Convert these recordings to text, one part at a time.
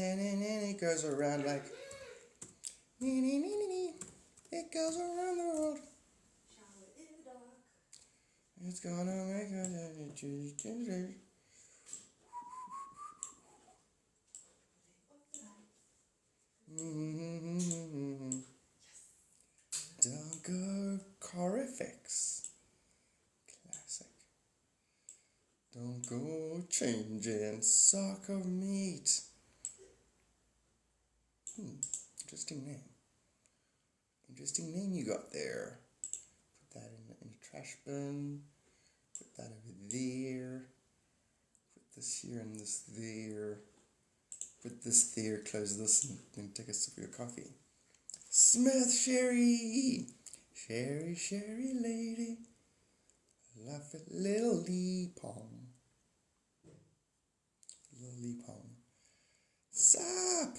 It goes around like it goes around the world. It's gonna make a Don't go Corifix. Classic. Don't go changing sock of meat. Interesting name. Interesting name you got there. Put that in the trash bin. Put that over there. Put this here and this there. Put this there, close this, and then take a sip of your coffee. Smith Sherry! Sherry, Sherry lady. Love it, little Lee Pong. Little Lee Pong. Sup?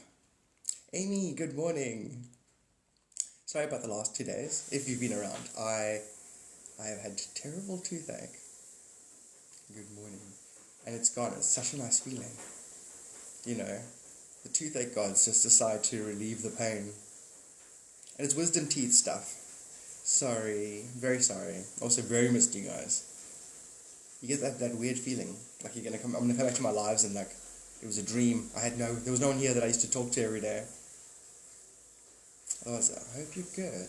Amy, good morning. Sorry about the last 2 days, if you've been around. I have had terrible toothache. Good morning. And it's gone. It's such a nice feeling. You know, the toothache gods just decide to relieve the pain. And it's wisdom teeth stuff. Sorry, very sorry. Also very missed you guys. You get that weird feeling, like I'm gonna come back to my lives and like it was a dream. There was no one here that I used to talk to every day. Otherwise, I hope you're good.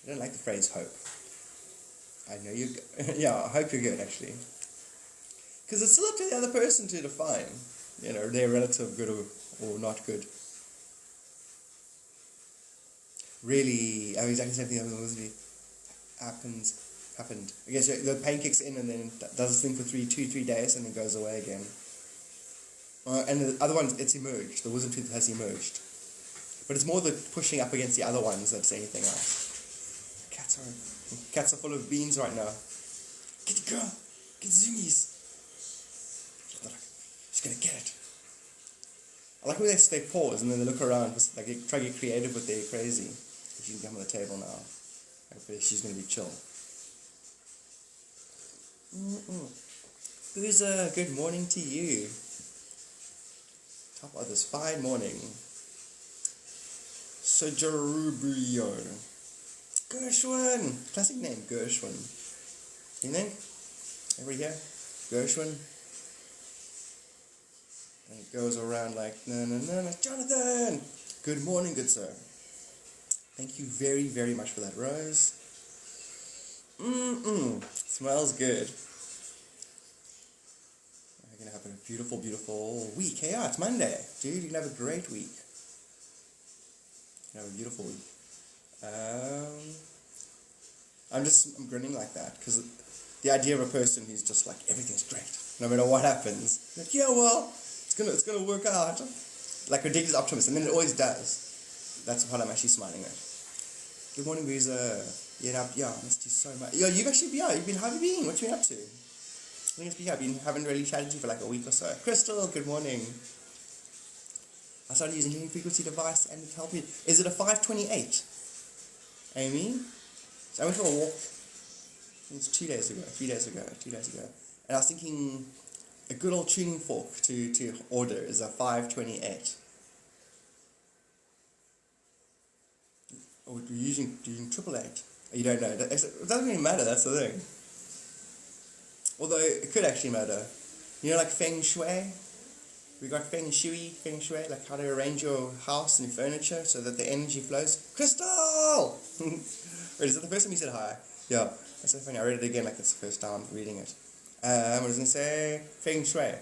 I don't like the phrase hope. I know you're good. Yeah, I hope you're good actually. Because it's still up to the other person to define, you know, their relative good or not good. Really, I mean, exactly the same thing happened. I guess the pain kicks in and then it does this thing for 3 days and then goes away again. And the other one, it's emerged. The wisdom tooth has emerged. But it's more the pushing up against the other ones that's anything else. Cats are full of beans right now. Get the girl! Get the zoomies! She's gonna get it. I like when they pause and then they look around, like they try to get creative with their crazy. She can come on the table now. Hopefully she's going to be chill. Boozer, good morning to you. Top of this fine morning. Sojarubio. Gershwin. Classic name, Gershwin. You think? Every year? Gershwin. And it goes around like, no, Jonathan! Good morning, good sir. Thank you very, very much for that rose. Smells good. We're going to have a beautiful, beautiful week. Hey, it's Monday. Dude, you can have a great week. You can have a beautiful week. I'm grinning like that because the idea of a person who's just like, everything's great. No matter what happens. Like, yeah, well, it's gonna work out. Like ridiculous optimist, and then it always does. That's what I'm actually smiling at. Good morning, Boozer. Yeah, I missed you so much. Yo, how have you been? What you been up to? I think it's been, haven't really chatted to you for like a week or so. Crystal, good morning. I started using a hearing frequency device and it helped me. Is it a 528? Amy? So I went for a walk, I think it's 3 days ago. And I was thinking a good old tuning fork to order is a 528. Or you're using 888. You don't know. It doesn't really matter, that's the thing. Although it could actually matter. You know, like Feng Shui? We got Feng Shui, like how to arrange your house and your furniture so that the energy flows. Crystal! Wait, is that the first time you said hi? Yeah, that's so funny. I read it again like it's the first time reading it. What was I going to say? Feng Shui.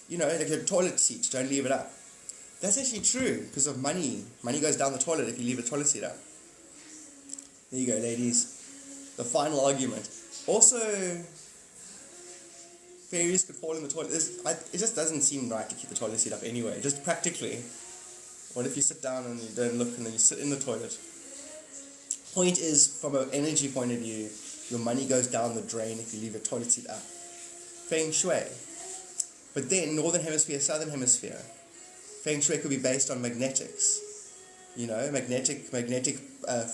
You know, like your toilet seat, don't leave it up. That's actually true because of money. Money goes down the toilet if you leave a toilet seat up. There you go, ladies. The final argument. Also, fairies could fall in the toilet. It just doesn't seem right to keep the toilet seat up anyway, just practically. What if you sit down and you don't look and then you sit in the toilet? Point is, from an energy point of view, your money goes down the drain if you leave a toilet seat up. Feng Shui. But then, northern hemisphere, southern hemisphere. Feng Shui could be based on magnetics. You know, magnetic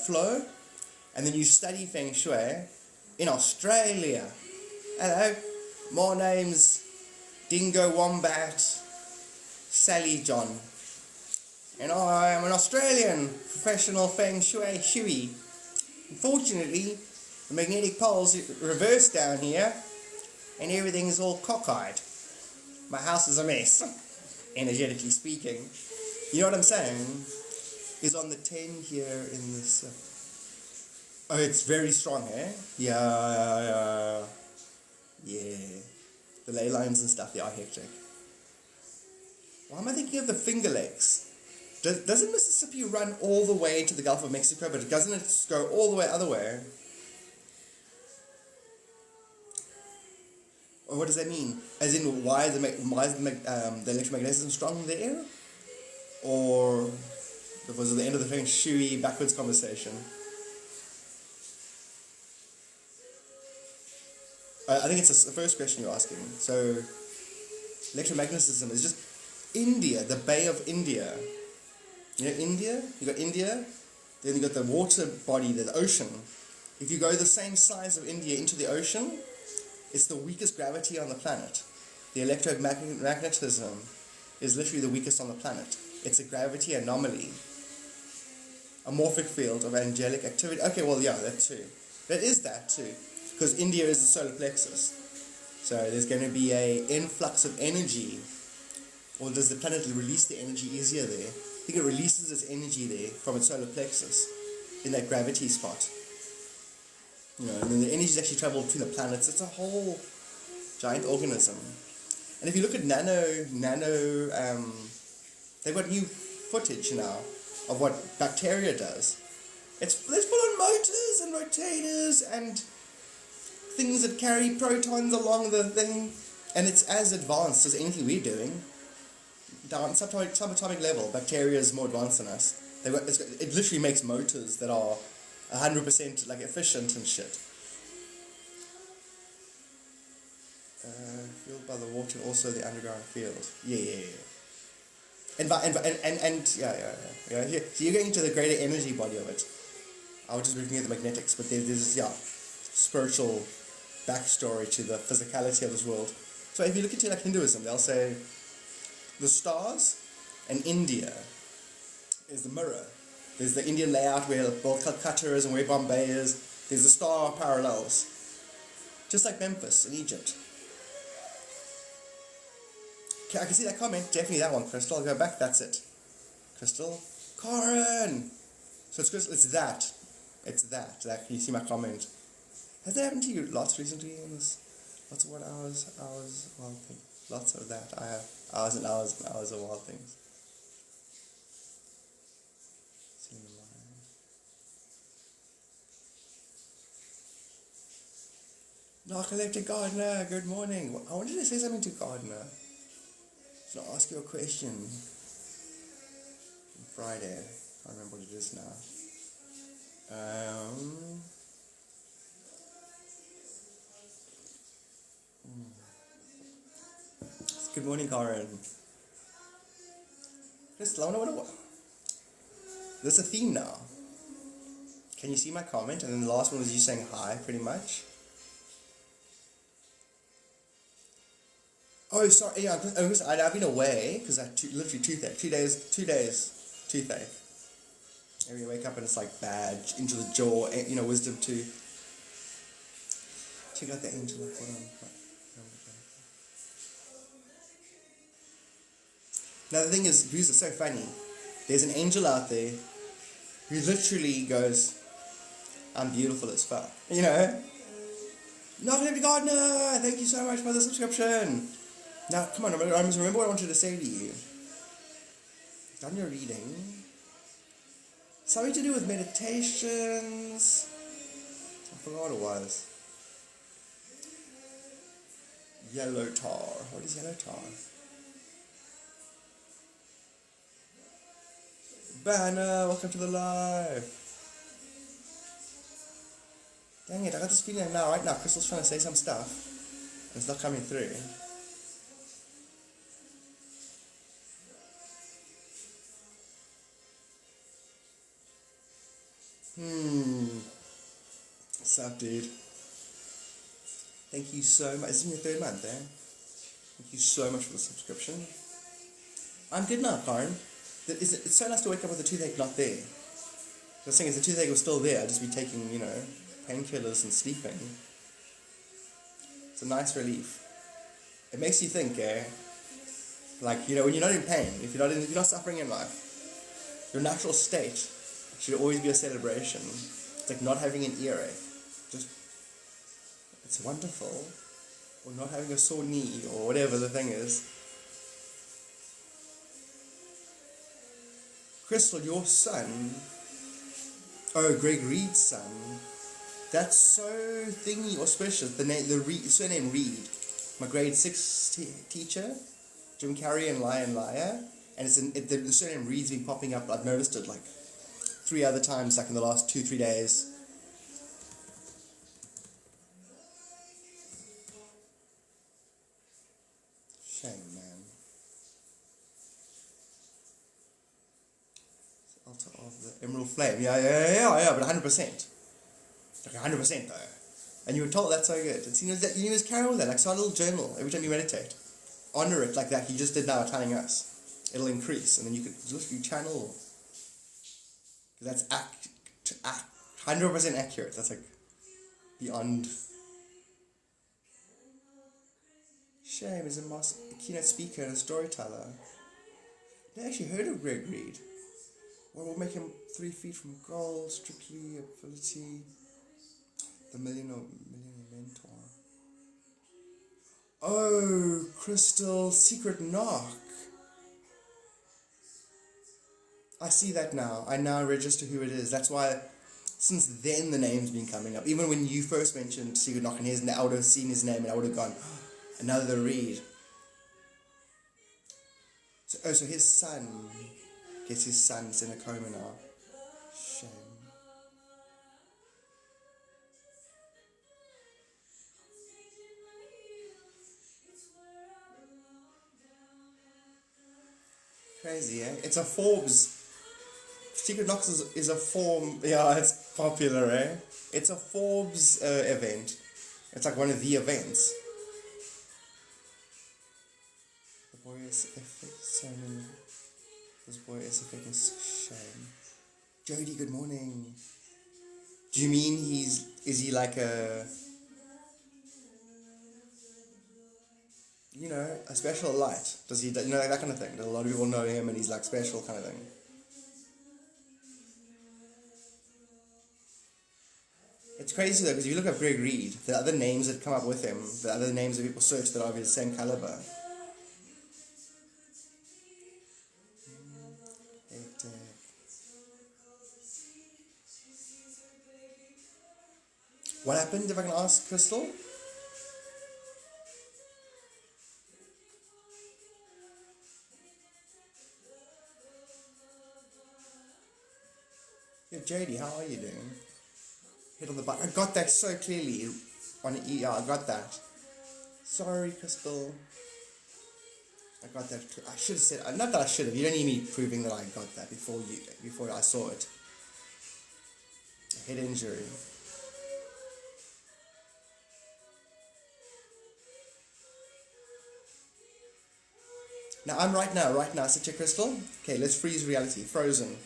flow. And then you study Feng Shui in Australia. Hello, my name's Dingo Wombat Sally John. And I am an Australian professional feng shui. Unfortunately, the magnetic poles reversed down here, and everything is all cockeyed. My house is a mess, energetically speaking. You know what I'm saying? Is on the 10 here in this... oh, it's very strong, eh? Yeah. The ley lines and stuff, they are hectic. Why am I thinking of the Finger Lakes? Doesn't Mississippi run all the way to the Gulf of Mexico, but doesn't it go all the way other way? Or what does that mean? As in, why is the electromagnetism strong there? Or was it the end of the feng shui backwards conversation? I think it's the first question you're asking. So, electromagnetism is just India, the Bay of India. You know India? You got India, then you got the water body, the ocean. If you go the same size of India into the ocean, it's the weakest gravity on the planet. The electromagnetism is literally the weakest on the planet. It's a gravity anomaly. A morphic field of angelic activity. Okay, well, yeah, that too. That is that too. Because India is the solar plexus. So there's going to be an influx of energy. Or does the planet release the energy easier there? I think it releases its energy there from its solar plexus in that gravity spot. You know, and then the energy actually travels between the planets. It's a whole giant organism. And if you look at they've got new footage now of what bacteria does. It's full on motors and rotators and things that carry protons along the thing, and it's as advanced as anything we're doing. Down subatomic level, bacteria is more advanced than us. It literally makes motors that are 100% like efficient and shit. Fueled by the water, also the underground field. Yeah. And So you're going into the greater energy body of it. I was just looking at the magnetics, but there's spiritual backstory to the physicality of this world. So if you look into like Hinduism, they'll say the stars and India is the mirror. There's the Indian layout where Calcutta is and where Bombay is. There's the star parallels. Just like Memphis in Egypt. Okay, I can see that comment. Definitely that one, Crystal. I'll go back. That's it. Crystal. Corin! So it's Crystal. It's that. Can you see my comment? Has that happened to you lots recently in this? Lots of what hours, wild things. Lots of that. I have hours and hours and hours of wild things. Narcoleptic Gardener, good morning. I wanted to say something to Gardener. So I'll ask you a question. On Friday. I can't remember what it is now. Good morning, Karen. Crystal, I wonder what... There's a theme now. Can you see my comment? And then the last one was you saying hi, pretty much. Oh, sorry. Yeah, I've been away because I had literally toothache. Two days toothache. Every wake up and it's like bad into the jaw. Wisdom tooth. Check out the angel. Hold on. Now the thing is, views are so funny. There's an angel out there who literally goes, "I'm beautiful as fuck." Not Living Gardener, thank you so much for the subscription. Now, come on, remember what I wanted to say to you. Done your reading. Something to do with meditations. I forgot what it was. Yellow tar. What is yellow tar? Banner, welcome to the live. Dang it, I got this feeling now, right now, Crystal's trying to say some stuff. And it's not coming through. What's up, dude? Thank you so much. This is your third month, eh? Thank you so much for the subscription. I'm good now, Karen. It's so nice to wake up with the toothache not there. The thing is, the toothache was still there. I'd just be taking, painkillers and sleeping. It's a nice relief. It makes you think, like, when you're not in pain, if you're not suffering in life, your natural state should always be a celebration. It's like not having an earache. It's wonderful. Or not having a sore knee, or whatever the thing is. Crystal, your son, Greg Reed's son, that's so thingy auspicious. The surname Reed, my grade 6 teacher, Jim Carrey and Lion Liar, and the surname Reed's been popping up. I've noticed it like 3 other times, like in the last 2-3 days. Shame, man. Altar of the Emerald Flame. Yeah, but 100%. Like 100% though. And you were told that's so good. It's, just carry on with that. Like, start a little journal every time you meditate. Honor it like that he just did now telling us. It'll increase. And then you could literally channel. Because that's 100% accurate. That's like beyond. Shame is a keynote speaker and a storyteller. I actually heard of Greg Reed. What will make him 3 feet from gold, strictly ability, the millionaire mentor. Oh, Crystal, Secret Knock. I see that now. I now register who it is. That's why, since then, the name's been coming up. Even when you first mentioned Secret Knock, and I would have seen his name and I would have gone, another Reed. So his son. Guess his son's in a coma now. Shame. Crazy, eh? It's a Forbes. Secret Knocks is a form. Yeah, it's popular, eh? It's a Forbes event. It's like one of the events. The boy is Simon. This boy is a fucking shame. Jody, good morning. Do you mean is he like a special light? Does he, like that kind of thing? A lot of people know him and he's like special kind of thing. It's crazy though, because if you look at Greg Reed, the other names that come up with him, the other names that people search that are of the same caliber. What happened, if I can ask, Crystal? Yeah, JD, how are you doing? Hit on the button. I got that so clearly on an ER. I got that. Sorry, Crystal. I got that. I should have said. Not that I should have. You don't need me proving that I got that before I saw it. A head injury. Now I'm right now, sit here, Crystal. Okay, let's freeze reality. Frozen.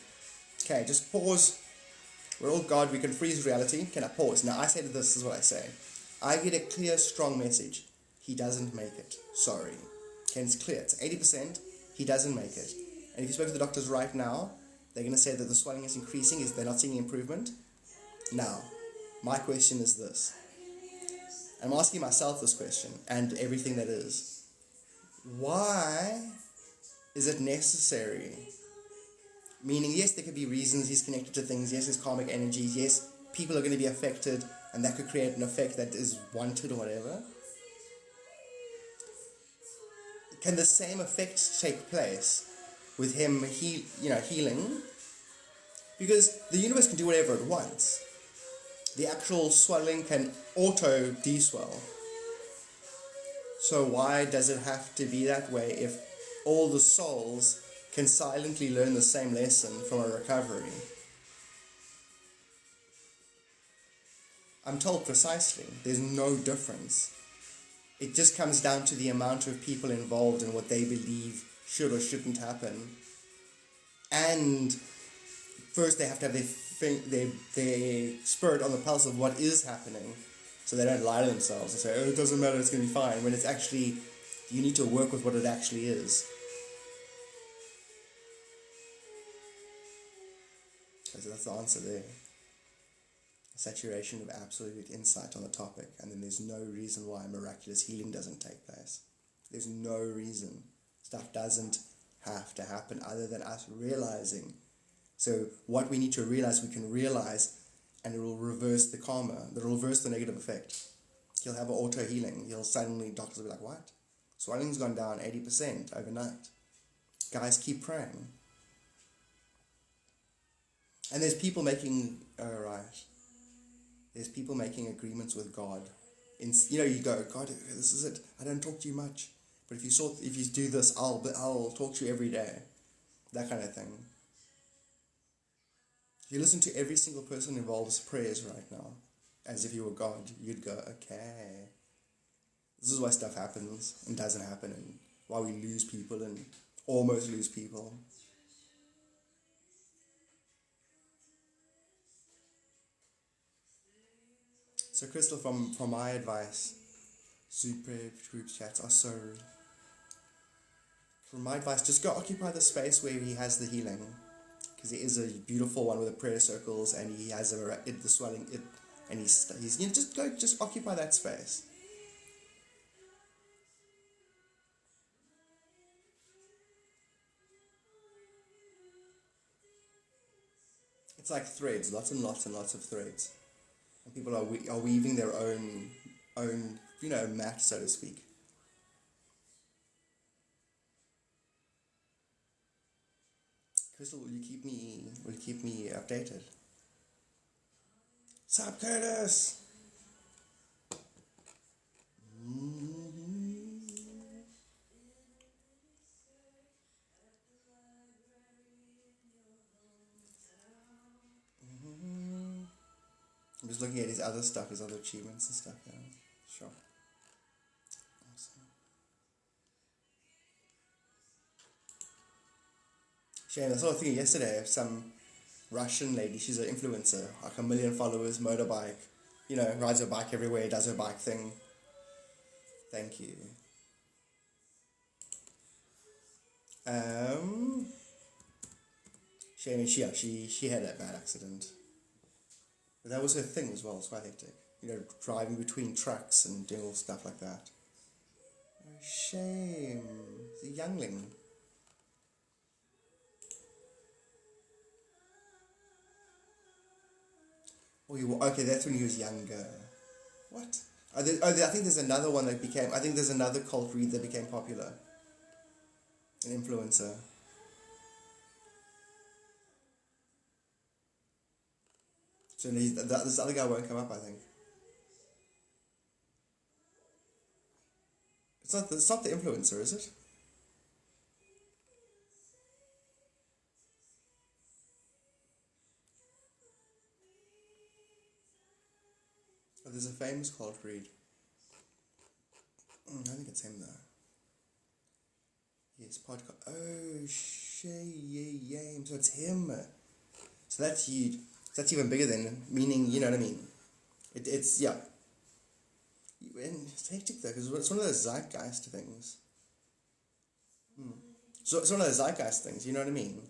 Okay, just pause. We're all God, we can freeze reality. Can I pause? Now I say this is what I say. I get a clear, strong message. He doesn't make it. Sorry. Okay, it's clear. It's 80%. He doesn't make it. And if you spoke to the doctors right now, they're going to say that the swelling is increasing, they're not seeing improvement. Now, my question is this. I'm asking myself this question, and everything that is. Why is it necessary? Meaning, yes, there could be reasons he's connected to things. Yes, there's karmic energies. Yes, people are going to be affected, and that could create an effect that is wanted or whatever. Can the same effect take place with him healing? Because the universe can do whatever it wants. The actual swelling can auto-deswell. So why does it have to be that way if all the souls can silently learn the same lesson from a recovery? I'm told precisely, there's no difference. It just comes down to the amount of people involved and what they believe should or shouldn't happen. And first they have to have their spirit on the pulse of what is happening, so they don't lie to themselves and say, oh, it doesn't matter, it's going to be fine, when it's actually, you need to work with what it actually is. So that's the answer there. A saturation of absolute insight on the topic, and then there's no reason why miraculous healing doesn't take place. There's no reason. Stuff doesn't have to happen other than us realizing. So what we need to realize, we can realize, and it will reverse the karma. It will reverse the negative effect. He'll have an auto-healing. He'll suddenly, doctors will be like, what? Swelling's gone down 80% overnight. Guys, keep praying. And there's people making, there's people making agreements with God. You go, God, this is it. I don't talk to you much, but if you do this, I'll talk to you every day. That kind of thing. If you listen to every single person involved's prayers right now, as if you were God, you'd go, okay. This is why stuff happens and doesn't happen, and why we lose people and almost lose people. So Crystal, from my advice, super group chats are so... From my advice, just go occupy the space where he has the healing, because there is a beautiful one with the prayer circles, and he has the swelling, and he's just occupy that space. It's like threads, lots and lots and lots of threads. And people are weaving their own, mat, so to speak. Crystal, will you keep me updated? Sup, Curtis? I'm just looking at his other stuff, his other achievements and stuff. Yeah, sure. Awesome. Shame, I saw a thing yesterday of some Russian lady. She's an influencer, like 1 million followers, motorbike. Rides her bike everywhere, does her bike thing. Thank you. Shame, she had a bad accident. But that was her thing as well, it's quite hectic. Driving between trucks and doing all stuff like that. Oh, shame. It's a youngling. Okay, that's when he was younger. What? I think there's another one that became... I think there's another cult read that became popular. An influencer. So this other guy won't come up, I think. It's not the influencer, is it? Oh, there's a famous cult read. I think it's him though. Yes, podcast. Oh, shame. So it's him. So that's huge. That's even bigger than, meaning, you know what I mean? It's, yeah. And it's hectic though, because it's one of those zeitgeist things. So it's one of those zeitgeist things, you know what I mean?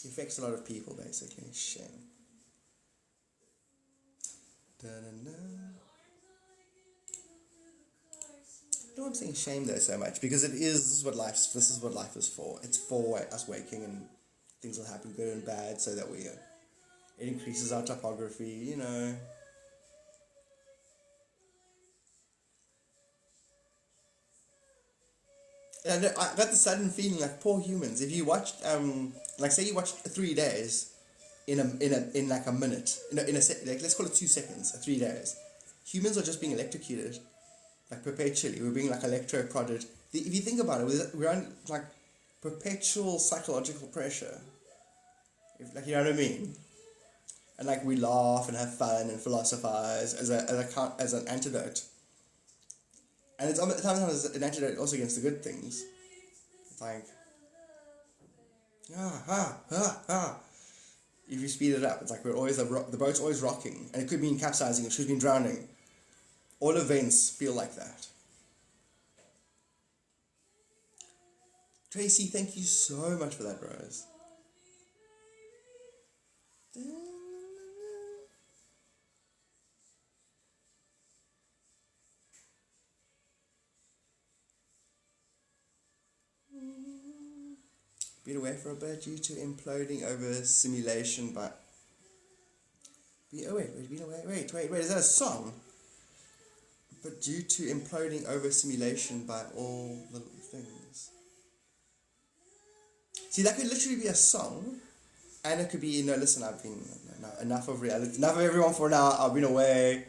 It affects a lot of people, basically. Shame. Da-da-da. You know I'm saying shame though so much, because this is what life is for. It's for us waking, and things will happen good and bad, so that it increases our topography, And I got the sudden feeling like poor humans. If you watched, say you watched 3 days, in like a minute, let's call it 2 seconds, 3 days. Humans are just being electrocuted, like perpetually. We're being like electroprodded. If you think about it, we're on like perpetual psychological pressure. You know what I mean? And like we laugh and have fun and philosophize as an antidote. And it's sometimes an antidote also against the good things. It's like, if you speed it up, it's like the boat's always rocking, and it could mean capsizing, it could mean drowning. All events feel like that. Tracy, thank you so much for that, Rose. Been away for a bit due to imploding over simulation, but... Been away, is that a song? But due to imploding over simulation by all the things. See, that could literally be a song, and it could be, listen, I've been, enough of reality, enough of everyone for now, I've been away,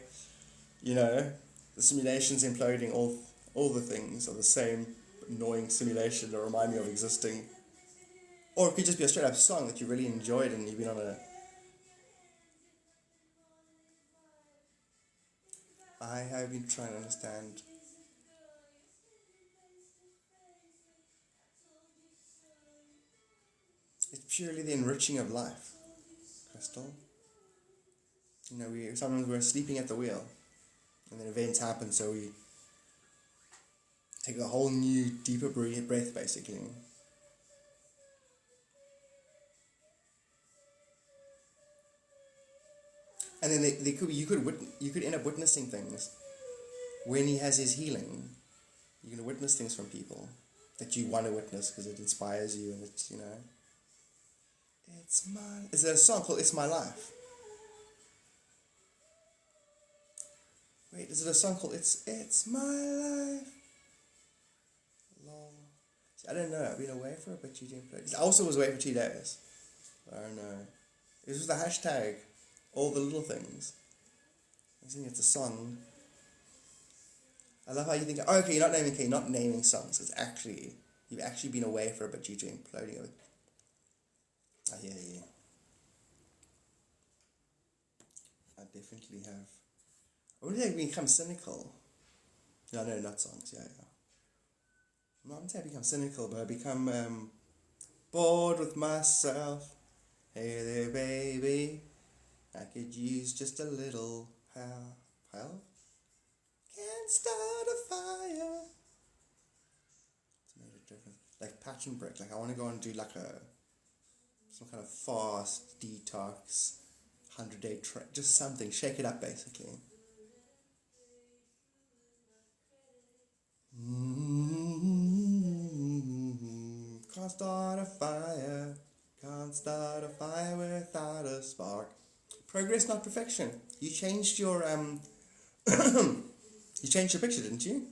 the simulation's imploding, all the things are the same annoying simulation that remind me of existing. Or it could just be a straight up song that you really enjoyed and you've been on a... I have been trying to understand. It's purely the enriching of life, Crystal. Sometimes we're sleeping at the wheel, and then events happen, so we take a whole new, deeper breath, basically. And then you could end up witnessing things when he has his healing. You can witness things from people that you want to witness because it inspires you, and it's Is there a song called "It's My Life"? Wait, is it a song called "It's My Life"? Long. See, I don't know. I've been away for a bit. You didn't play. I also was away for 2 days. I don't know. It was the hashtag. All the little things. I think it's a song. I love how you think, okay, you're not naming songs. It's actually, you've actually been away for a bit due to imploding of it. I hear you. I definitely have. I wouldn't say I've become cynical. No, not songs, yeah. I wouldn't say I become cynical, but I become bored with myself. Hey there, baby. I could use just a little help. Can't start a fire. It's made a difference. Like pattern break. Like I want to go and do like some kind of fast detox, 100-day just something. Shake it up, basically. Can't start a fire. Can't start a fire without a spark. Progress, not perfection. You changed your you changed your picture, didn't you?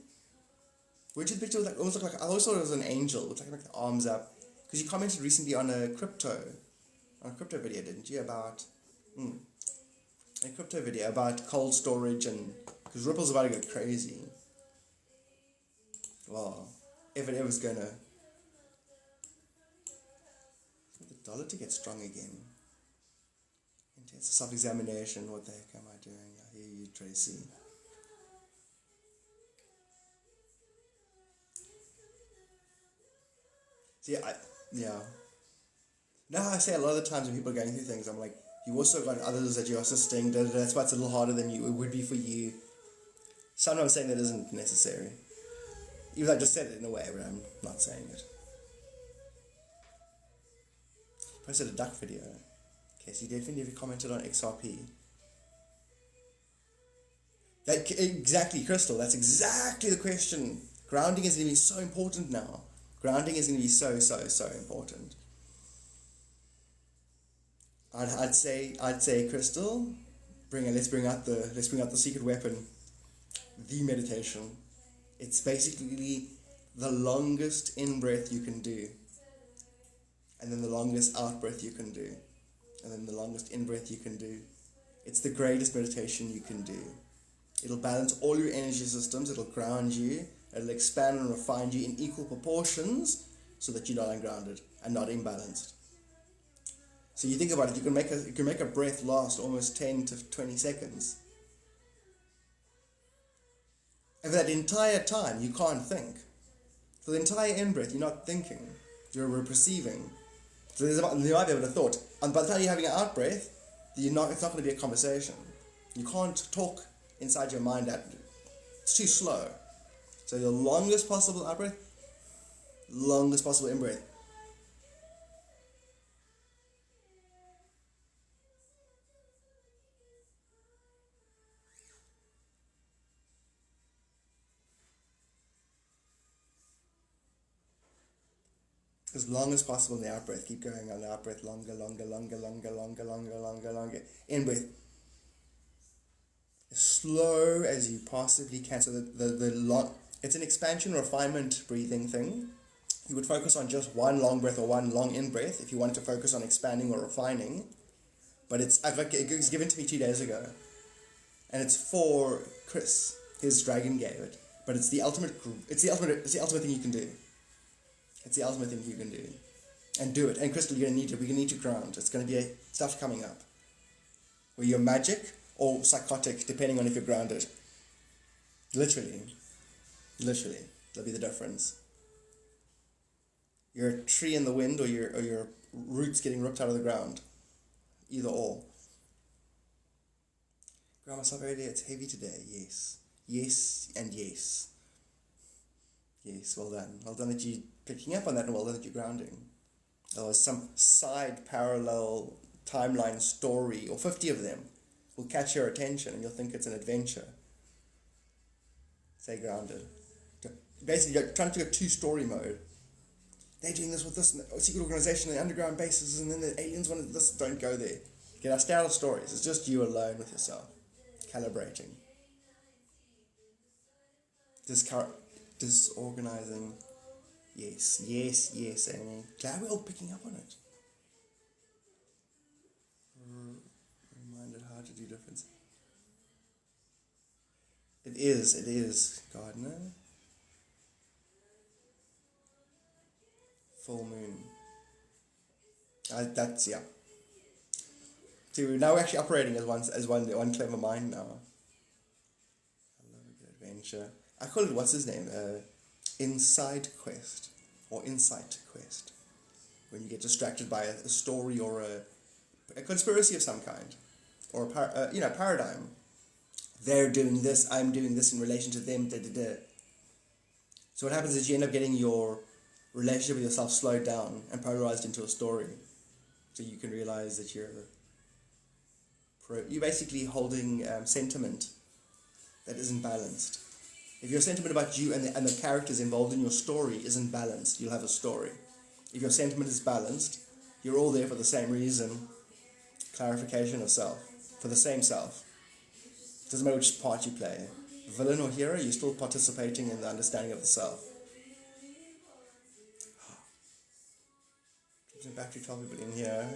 Which picture was like almost looked like I always thought it was an angel with like the arms up. Because you commented recently on a crypto video, didn't you? About a crypto video about cold storage and because Ripple's about to go crazy. Well, if it ever's gonna the dollar to get strong again. Intense self-examination. What the heck am I doing? I hear you, Tracy. See, Now I say a lot of the times when people are going through things, I'm like, you also got others that you're assisting. That's why it's a little harder than it would be for you. Sometimes I'm saying that isn't necessary. Even though I just said it in a way, but I'm not saying it. I posted a duck video. Okay, so you definitely commented on XRP. Exactly, Crystal, that's exactly the question. Grounding is going to be so important now. Grounding is going to be so important. I'd say, Crystal, let's bring out the secret weapon, the meditation. It's basically the longest in-breath you can do, and then the longest out-breath you can do, and then the longest in-breath you can do. It's the greatest meditation you can do. It'll balance all your energy systems, it'll ground you, it'll expand and refine you in equal proportions so that you're not ungrounded and not imbalanced. So you think about it, you can make a breath last almost 10 to 20 seconds. And for that entire time, you can't think. For the entire in-breath, you're not thinking. You're perceiving. So you might be able to thought. And by the time you're having an out-breath, it's not going to be a conversation. You can't talk inside your mind. It's too slow. So the longest possible out-breath, longest possible in-breath. As long as possible in the out-breath. Keep going on the out-breath. Longer. In-breath. As slow as you possibly can. So it's an expansion refinement breathing thing. You would focus on just one long breath or one long in-breath if you wanted to focus on expanding or refining. But it was given to me 2 days ago. And it's for Chris. His dragon gave it. But it's the ultimate thing you can do. It's the ultimate thing you can do. And do it. And Crystal, we're going to need to ground. It's going to be stuff coming up. Where you're magic or psychotic, depending on if you're grounded. Literally. That'll be the difference. You're a tree in the wind or your roots getting ripped out of the ground. Either or. Ground myself earlier, it's heavy today. Yes. Yes and yes. Yes, well done. Well done that you're picking up on that, and well done that you're grounding. There was some side parallel timeline story, or 50 of them, will catch your attention and you'll think it's an adventure. Stay grounded. Basically, you're trying to go two-story mode. They're doing this with this secret organization, the underground bases, and then the aliens wanted this. Don't go there. Stay out of stories. It's just you alone with yourself, calibrating. Disorganizing. Yes, Amy. Glad we're all picking up on it. Reminded how to do difference. It is, Gardner. Full moon. That's, yeah. So now we're actually operating as one clever mind now. I love a good adventure. I call it, what's his name? Inside Quest or Insight Quest. When you get distracted by a story or a conspiracy of some kind, or a paradigm. They're doing this, I'm doing this in relation to them. So what happens is you end up getting your relationship with yourself slowed down and polarized into a story. So you can realize that you're basically holding sentiment that isn't balanced. If your sentiment about you and the characters involved in your story isn't balanced, you'll have a story. If your sentiment is balanced, you're all there for the same reason. Clarification of self. For the same self. Doesn't matter which part you play. Villain or hero, you're still participating in the understanding of the self. Some battery 12 people in here.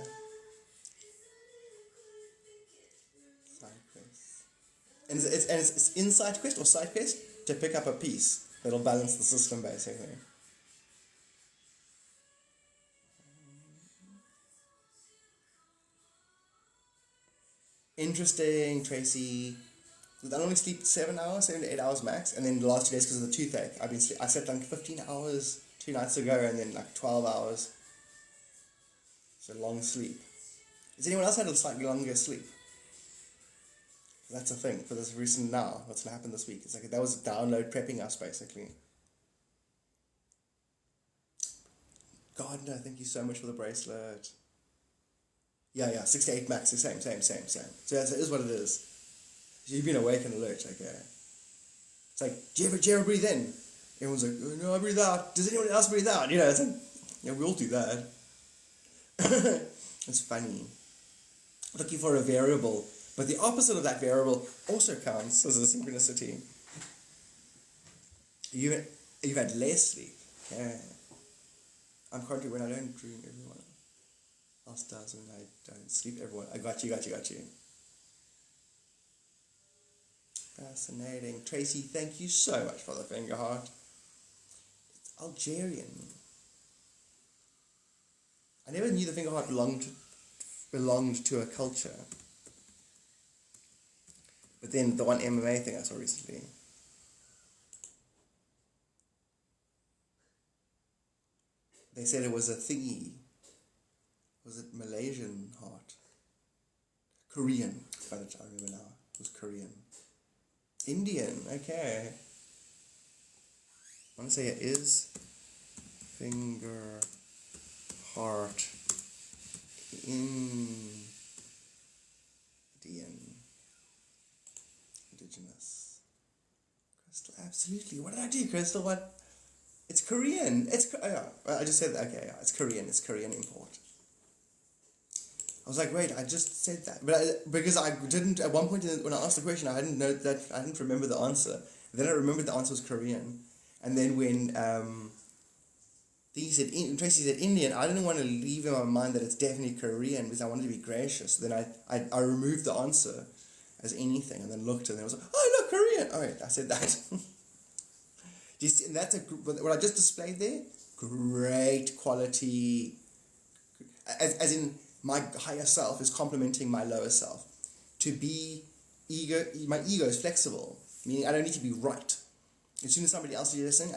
Side quest. And it's inside quest or side quest to pick up a piece that'll balance the system basically. Interesting, Tracy. I only sleep 7 to 8 hours max, and then the last 2 days because of the toothache, I slept like 15 hours 2 nights ago, and then like 12 hours. So long sleep. Has anyone else had a slightly longer sleep? That's a thing for this recent now. What's going to happen this week? It's like that was download prepping us basically. Gardner, thank you so much for the bracelet. Yeah, 6 to 8 max, same. So it is what it is. You've been awake and alert, okay. It's like, do you ever breathe in? Everyone's like, oh, no, I breathe out. Does anyone else breathe out? It's like, yeah, we all do that. It's funny. Looking for a variable, but the opposite of that variable also counts as a synchronicity. You've had less sleep. Okay. I'm currently when I don't dream, everyone else does when I don't sleep. Everyone, I got you. Fascinating. Tracy, thank you so much for the finger heart. It's Algerian. I never knew the finger heart belonged belonged to a culture. But then the one MMA thing I saw recently, they said it was a thingy. Was it Malaysian heart? Korean. I remember now. It was Korean. Indian. Okay. I want to say it is finger heart Indian. Indigenous. Crystal. Absolutely. What did I do, Crystal? What? It's Korean. I just said that. Okay, yeah, it's Korean. It's Korean import. I was like, wait, I just said that, but because I didn't at one point when I asked the question, I didn't know that I didn't remember the answer. Then I remembered the answer was Korean, and then when Tracy said Indian, I didn't want to leave in my mind that it's definitely Korean because I wanted to be gracious. Then I removed the answer as anything, and then looked, and then I was like, oh look, Korean. All right, I said that. Do you see, and that's what I just displayed there. Great quality, as in. My higher self is complementing my lower self. To be my ego is flexible, meaning I don't need to be right. As soon as somebody else is listening,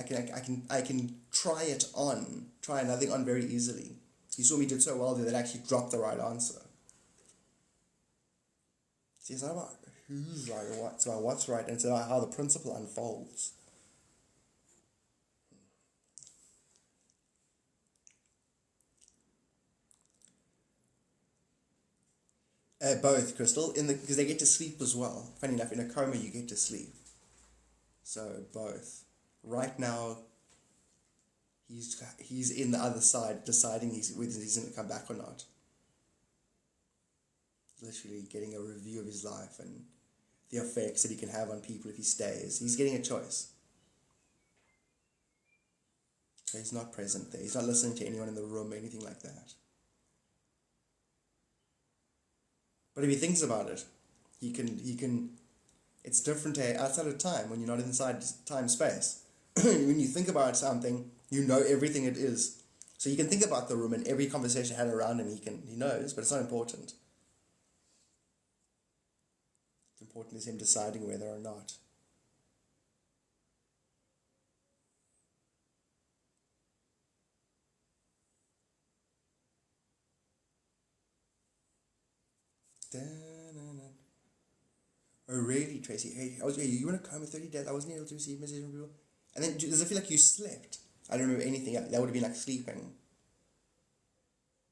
I can try another thing on very easily. You saw me did so well there that I actually dropped the right answer. See, it's not about who's right or what, it's about what's right, and it's about how the principle unfolds. Both, Crystal, because they get to sleep as well. Funny enough, in a coma you get to sleep. So both. Right now, he's in the other side, deciding whether he's going to come back or not. Literally getting a review of his life and the effects that he can have on people if he stays. He's getting a choice. So he's not present there. He's not listening to anyone in the room or anything like that. But if he thinks about it, he can. It's different outside of time when you're not inside time space. When you think about something, you know everything it is. So you can think about the room and every conversation had around him. He knows, but it's not important. What's important is him deciding whether or not. Oh really, Tracy? Hey, you were in a coma 30 days. I wasn't able to receive messages from people. And then does it feel like you slept? I don't remember anything. That would have been like sleeping.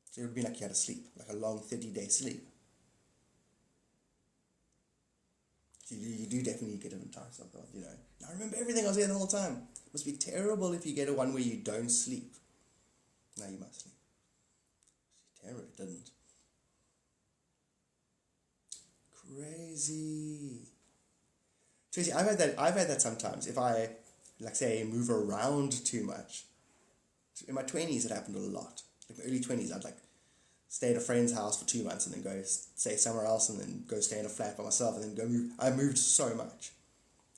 So it would have been like you had a sleep, like a long 30-day sleep. So you do definitely get different types of that, I remember everything. I was there the whole time. It must be terrible if you get a one where you don't sleep. No, you must sleep. It's terrible if it didn't. Crazy. Tracy, I've had that sometimes. If I, say, move around too much. In my 20s, it happened a lot. Like my early 20s, I'd stay at a friend's house for 2 months and then go stay somewhere else and then go stay in a flat by myself and then go move. I moved so much.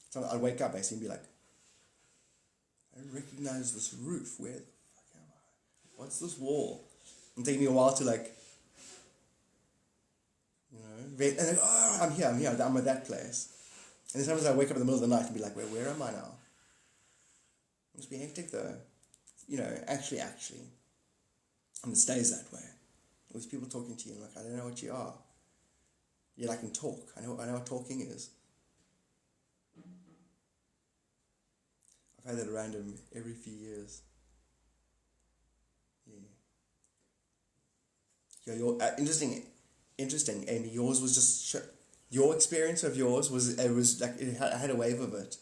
So I'd wake up basically and be like, I don't recognize this roof. Where the fuck am I? What's this wall? It'd take me a while to and then, oh, I'm here, I'm at that place. And then sometimes I wake up in the middle of the night and be like, where am I now? It must be hectic though. Actually. And it stays that way. There's people talking to you and I don't know what you are. Yet I can talk. I know what talking is. I've had that random every few years. Yeah. You're interesting, Amy. Yours was just your experience of yours was I had a wave of it.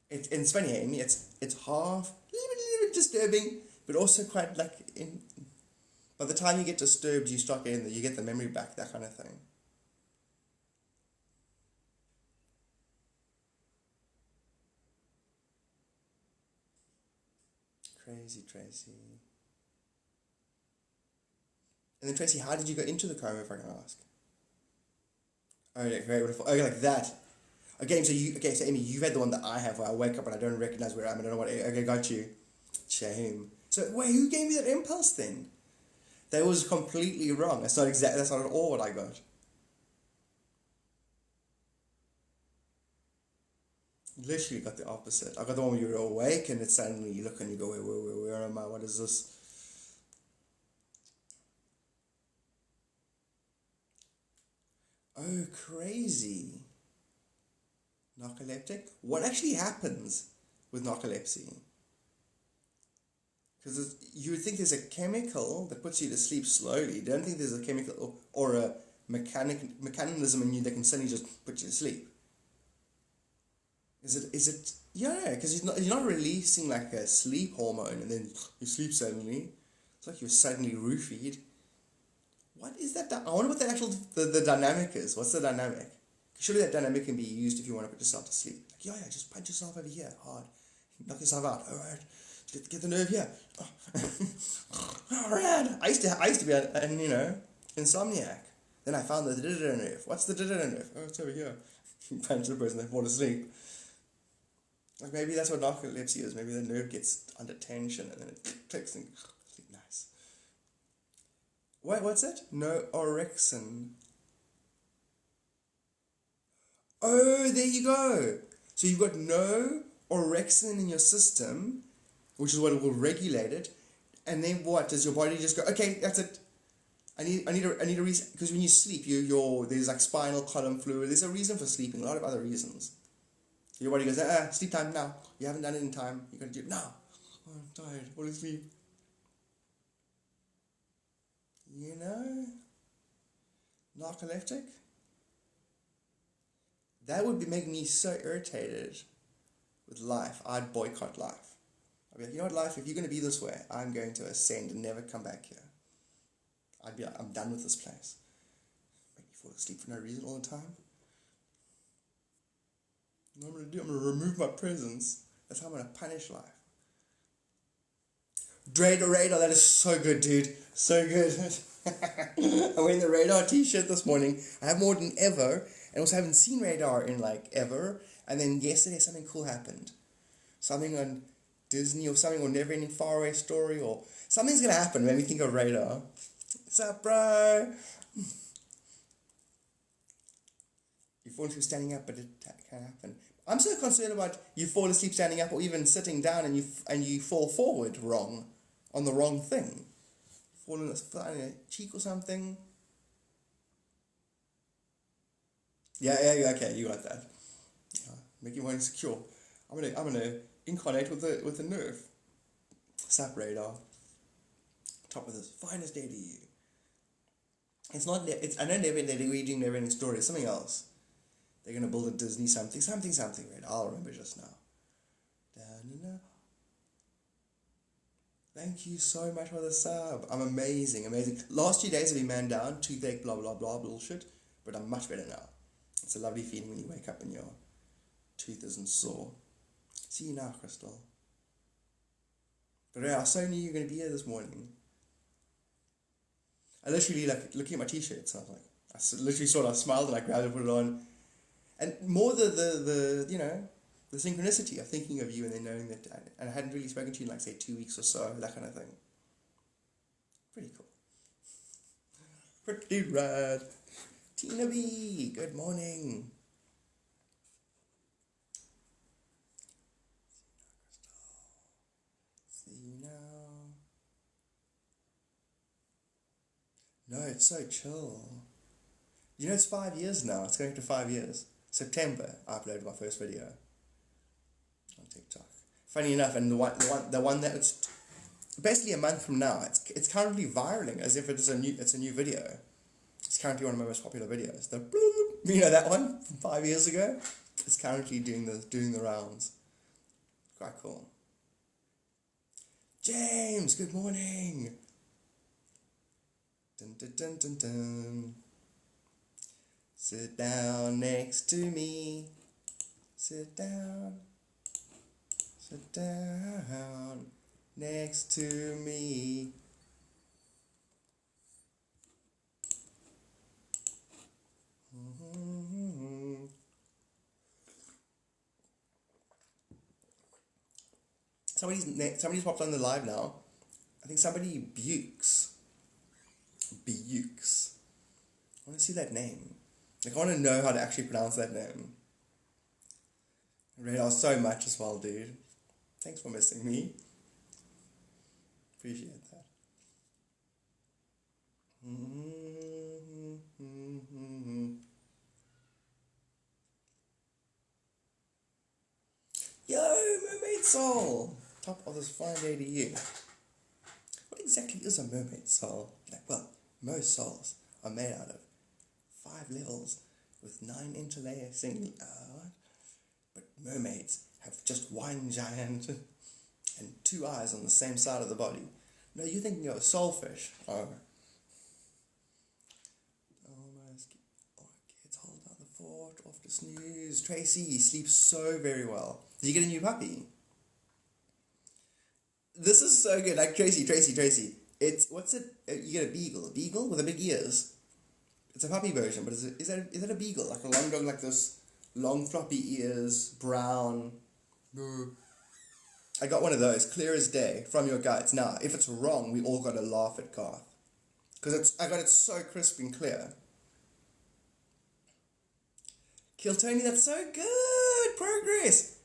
It's funny, Amy. It's half a little bit disturbing, but also quite by the time you get disturbed, you start getting you get the memory back, that kind of thing. Crazy, Tracy. And then Tracy, how did you go into the coma, if I can ask? Oh, yeah, very wonderful. Okay, like that. Okay, so Amy, you've had the one that I have where I wake up and I don't recognize where I am. I don't know what. Okay, got you. Shame. So wait, who gave me that impulse then? That was completely wrong. That's not at all what I got. Literally got the opposite. I got the one where you're awake and it's suddenly you look and you go, where am I? What is this? Oh, crazy. Narcoleptic? What actually happens with narcolepsy? Because you would think there's a chemical that puts you to sleep slowly. You don't think there's a chemical or a mechanism in you that can suddenly just put you to sleep. Is it? Yeah, because you're not releasing like a sleep hormone and then you sleep suddenly. It's like you're suddenly roofied. What is that? I wonder what the dynamic is. What's the dynamic? Surely that dynamic can be used if you want to put yourself to sleep. Like, yeah, just punch yourself over here hard. Knock yourself out. All right. Get the nerve here. All right. I used to be an insomniac. Then I found the nerve. What's the nerve? Oh, it's over here. You punch the person, they fall asleep. Like maybe that's what narcolepsy is. Maybe the nerve gets under tension and then it clicks and sleep nice. Wait, what's it? No orexin. Oh, there you go. So you've got no orexin in your system, which is what will regulate it. And then what? Does your body just go, okay, that's it. I need a reason, because when you sleep, there's like spinal column fluid. There's a reason for sleeping. A lot of other reasons. Your body goes, sleep time now. You haven't done it in time. You got to do it now. Oh, I'm tired. Fall asleep. Narcoleptic. That would make me so irritated with life. I'd boycott life. I'd be like, you know what, life, if you're going to be this way, I'm going to ascend and never come back here. I'd be like, I'm done with this place. Make me fall asleep for no reason all the time. What I'm going to do, I'm going to remove my presence. That's how I'm going to punish life. Radar, that is so good, dude. So good. I'm wearing the Radar t-shirt this morning. I have more than ever. And also haven't seen Radar in ever. And then yesterday something cool happened. Something on Disney or something, or Never Ending Faraway Story, or something's going to happen when we think of Radar. What's up, bro? You fall asleep standing up, but it can happen. I'm so concerned about you fall asleep standing up or even sitting down and you fall forward wrong, on the wrong thing. Fall in a cheek or something. Yeah, okay, you got that. Make you more insecure. I'm gonna incarnate with the nerve. Sup, Radar. Top of this, finest day to you. It's not. I know they're reading Never Ending Story. It's something else. They're gonna build a Disney something. Right? I'll remember just now. Da-na-na. Thank you so much for the sub. I'm amazing. Last 2 days have been man down, toothache, blah blah blah bullshit. But I'm much better now. It's a lovely feeling when you wake up and your tooth isn't sore. See you now, Crystal. But yeah, I so knew you were going to be here this morning. I literally, looking at my t-shirt, so I smiled and I grabbed it and put it on. And more the synchronicity of thinking of you and then knowing that, and I hadn't really spoken to you in 2 weeks or so, that kind of thing. Pretty cool. Pretty rad. Tina B, good morning. See you now. No, it's so chill. It's 5 years now. It's going to 5 years. September, I uploaded my first video on TikTok. Funny enough, and the one that it's basically a month from now. It's currently viraling as if it's a new video. It's currently one of my most popular videos. That one from 5 years ago. It's currently doing the rounds. Quite cool. James, good morning. Dun dun dun dun dun. Sit down next to me. Sit down next to me. Somebody's popped on the live now. I think somebody Bukes. I want to see that name. Like, I want to know how to actually pronounce that name. Radar so much as well, dude. Thanks for missing me. Appreciate that. Yo, mermaid soul! Top of this fine day to you. What exactly is a mermaid soul? Like, well, most souls are made out of 5 levels with 9 interlacing. But mermaids have just one giant and 2 eyes on the same side of the body. No, you're thinking of a soulfish. Oh. Kids hold down the fort after snooze. Tracy sleeps so very well. Did you get a new puppy? This is so good. Like, Tracy. What's it? You get a beagle with the big ears. It's a puppy version, but is that a beagle? Like a long dog, like this long floppy ears, brown. I got one of those, clear as day, from your guides. Now, if it's wrong, we all got to laugh at Garth. Because I got it so crisp and clear. Kill Tony, that's so good! Progress!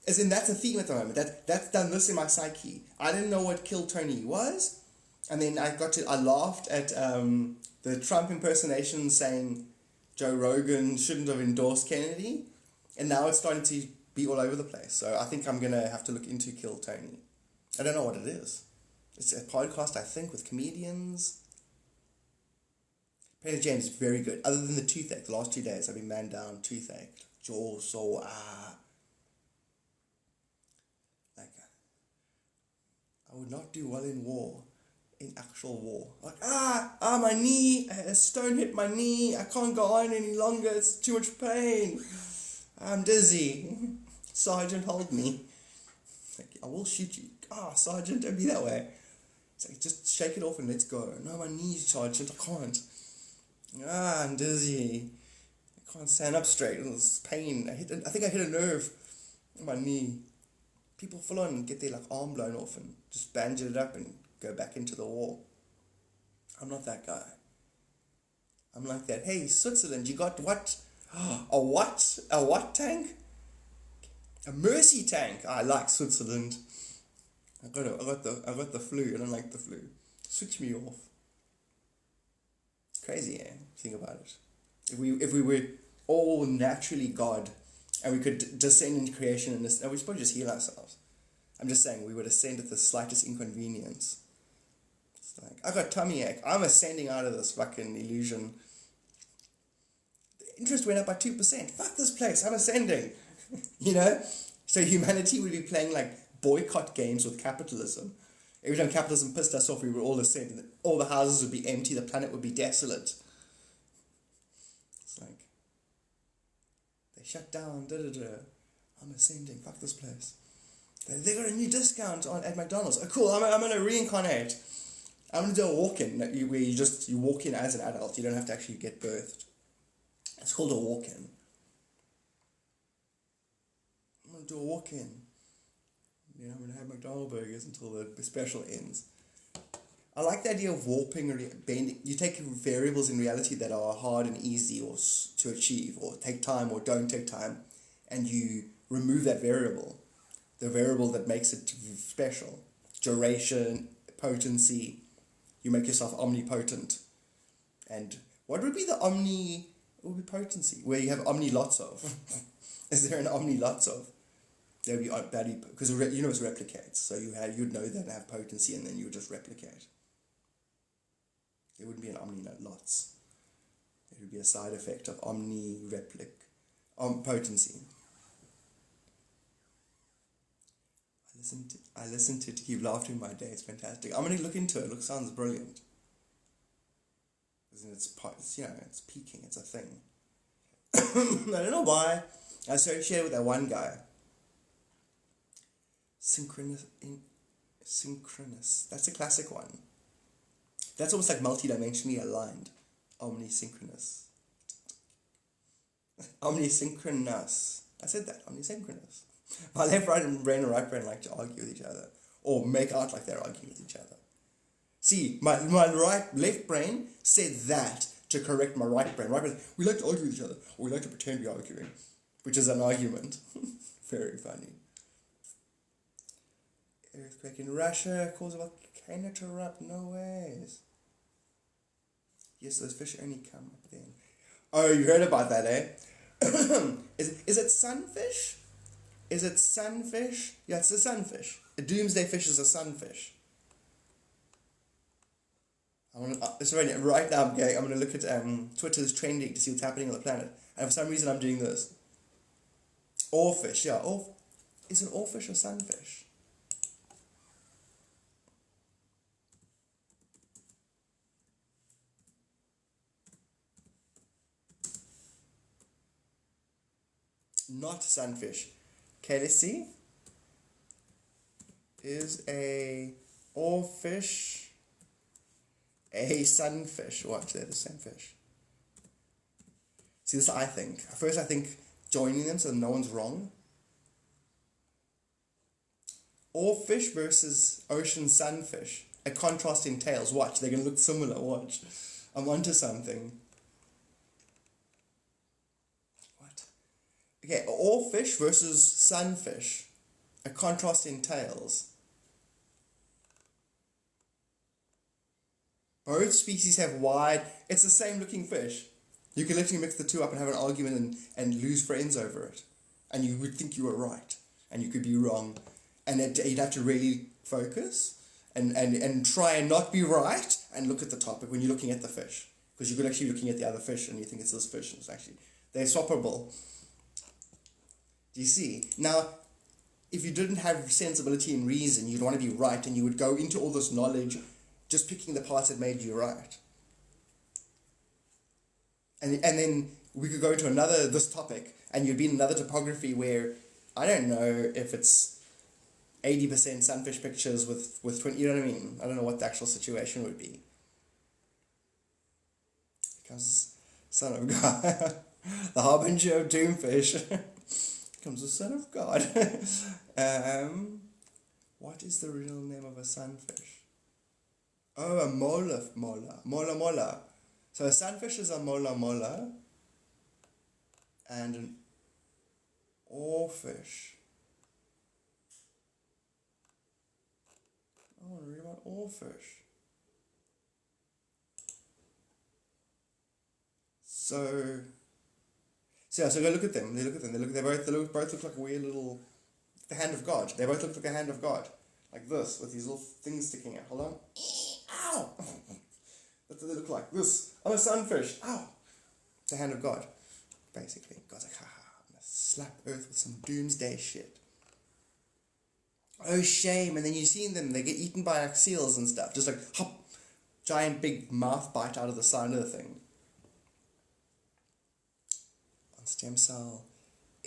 As in, that's a theme at the moment. That's done this in my psyche. I didn't know what Kill Tony was. And then I laughed at the Trump impersonation saying Joe Rogan shouldn't have endorsed Kennedy. And now it's starting to be all over the place. So I think I'm going to have to look into Kill Tony. I don't know what it is. It's a podcast, I think, with comedians. Peter James is very good. Other than the toothache, the last 2 days I've been man down, toothache, jaw sore, I would not do well in war, in actual war. Like, my knee, a stone hit my knee, I can't go on any longer, it's too much pain. I'm dizzy. Sergeant, hold me. Like, I will shoot you. Sergeant, don't be that way. It's like, just shake it off and let's go. No, my knees, Sergeant, I can't. I'm dizzy. I can't stand up straight. There's pain. I think I hit a nerve on my knee. People full on get their arm blown off and just bandage it up and go back into the war. I'm not that guy. I'm like that. Hey, Switzerland, you got what? A what? A what tank? A mercy tank. I like Switzerland. I got the flu. I don't like the flu. Switch me off. It's crazy, eh? Think about it. If we were all naturally God, and we could descend into creation and we're supposed to just heal ourselves. I'm just saying, we would ascend at the slightest inconvenience. It's like, I got tummy ache. I'm ascending out of this fucking illusion. The interest went up by 2%. Fuck this place. I'm ascending. You know? So humanity would be playing boycott games with capitalism. Every time capitalism pissed us off, we would all ascend. All the houses would be empty. The planet would be desolate. It's like, they shut down, I'm ascending, fuck this place. They got a new discount at McDonald's. Oh, cool, I'm going to reincarnate. I'm going to do a walk-in, where you walk in as an adult. You don't have to actually get birthed. It's called a walk-in. I'm going to do a walk-in. I'm going to have McDonald's burgers until the special ends. I like the idea of warping or bending. You take variables in reality that are hard and easy or to achieve, or take time or don't take time, and you remove that variable, the variable that makes it special. Duration, potency. You make yourself omnipotent. And what would be the omnipotency? Where you have omni lots of. Is there an omni lots of? There would be value, because the universe replicates. So you'd know that and have potency, and then you would just replicate. It wouldn't be an omni-lots. It would be a side effect of potency. I listened to keep laughing my day. It's fantastic. I'm going to look into it. Sounds brilliant. It's peaking. It's a thing. I don't know why I associate with that one guy. Synchronous. That's a classic one. That's almost like multidimensionally aligned. Omnisynchronous. I said that. Omnisynchronous. My left brain and right brain like to argue with each other, or make out like they're arguing with each other. See, my left brain said that to correct my right brain. Right brain, we like to argue with each other, or we like to pretend we're arguing, which is an argument. Very funny. Earthquake in Russia causes a volcano to erupt. No ways. Yes, those fish only come up then. Oh, you heard about that, eh? Is it sunfish? Is it sunfish? Yeah, it's a sunfish. A doomsday fish is a sunfish. Right now I'm going to look at Twitter's trending to see what's happening on the planet. And for some reason I'm doing this. Oarfish, yeah. Is it oarfish or sunfish? Not sunfish. Okay, let's see. Is a oarfish a sunfish? Watch, they're the same fish. See, this I think. First I think joining them so that no one's wrong. Oarfish versus ocean sunfish. A contrast in tails. Watch, they're going to look similar. Watch. I'm onto something. What? Okay, oarfish versus sunfish. A contrast in tails. Both species have wide... It's the same looking fish. You can literally mix the two up and have an argument and lose friends over it. And you would think you were right. And you could be wrong. And you'd have to really focus and try and not be right and look at the topic when you're looking at the fish. Because you could actually be looking at the other fish and you think it's this fish. And it's actually... They're swappable. Do you see? Now, if you didn't have sensibility and reason, you'd want to be right and you would go into all this knowledge just picking the parts that made you right. And then we could go into this topic, and you'd be in another topography where, I don't know if it's 80% sunfish pictures with 20, you know what I mean? I don't know what the actual situation would be. Here comes the Son of God, the harbinger of doomfish. Here comes the Son of God. What is the real name of a sunfish? Oh, a mola. So a sunfish is a mola, and an oarfish. I want to read about oarfish. So go look at them. They both look like a weird little, the hand of God. They both look like a hand of God, like this, with these little things sticking out. Hold on. Ow! That's what they look like. This. I'm a sunfish. Ow! The hand of God. Basically. God's like, haha, I'm going to slap Earth with some doomsday shit. Oh, shame. And then you see them, they get eaten by like seals and stuff. Just like, hop! Giant big mouth bite out of the side of the thing. On stem cell,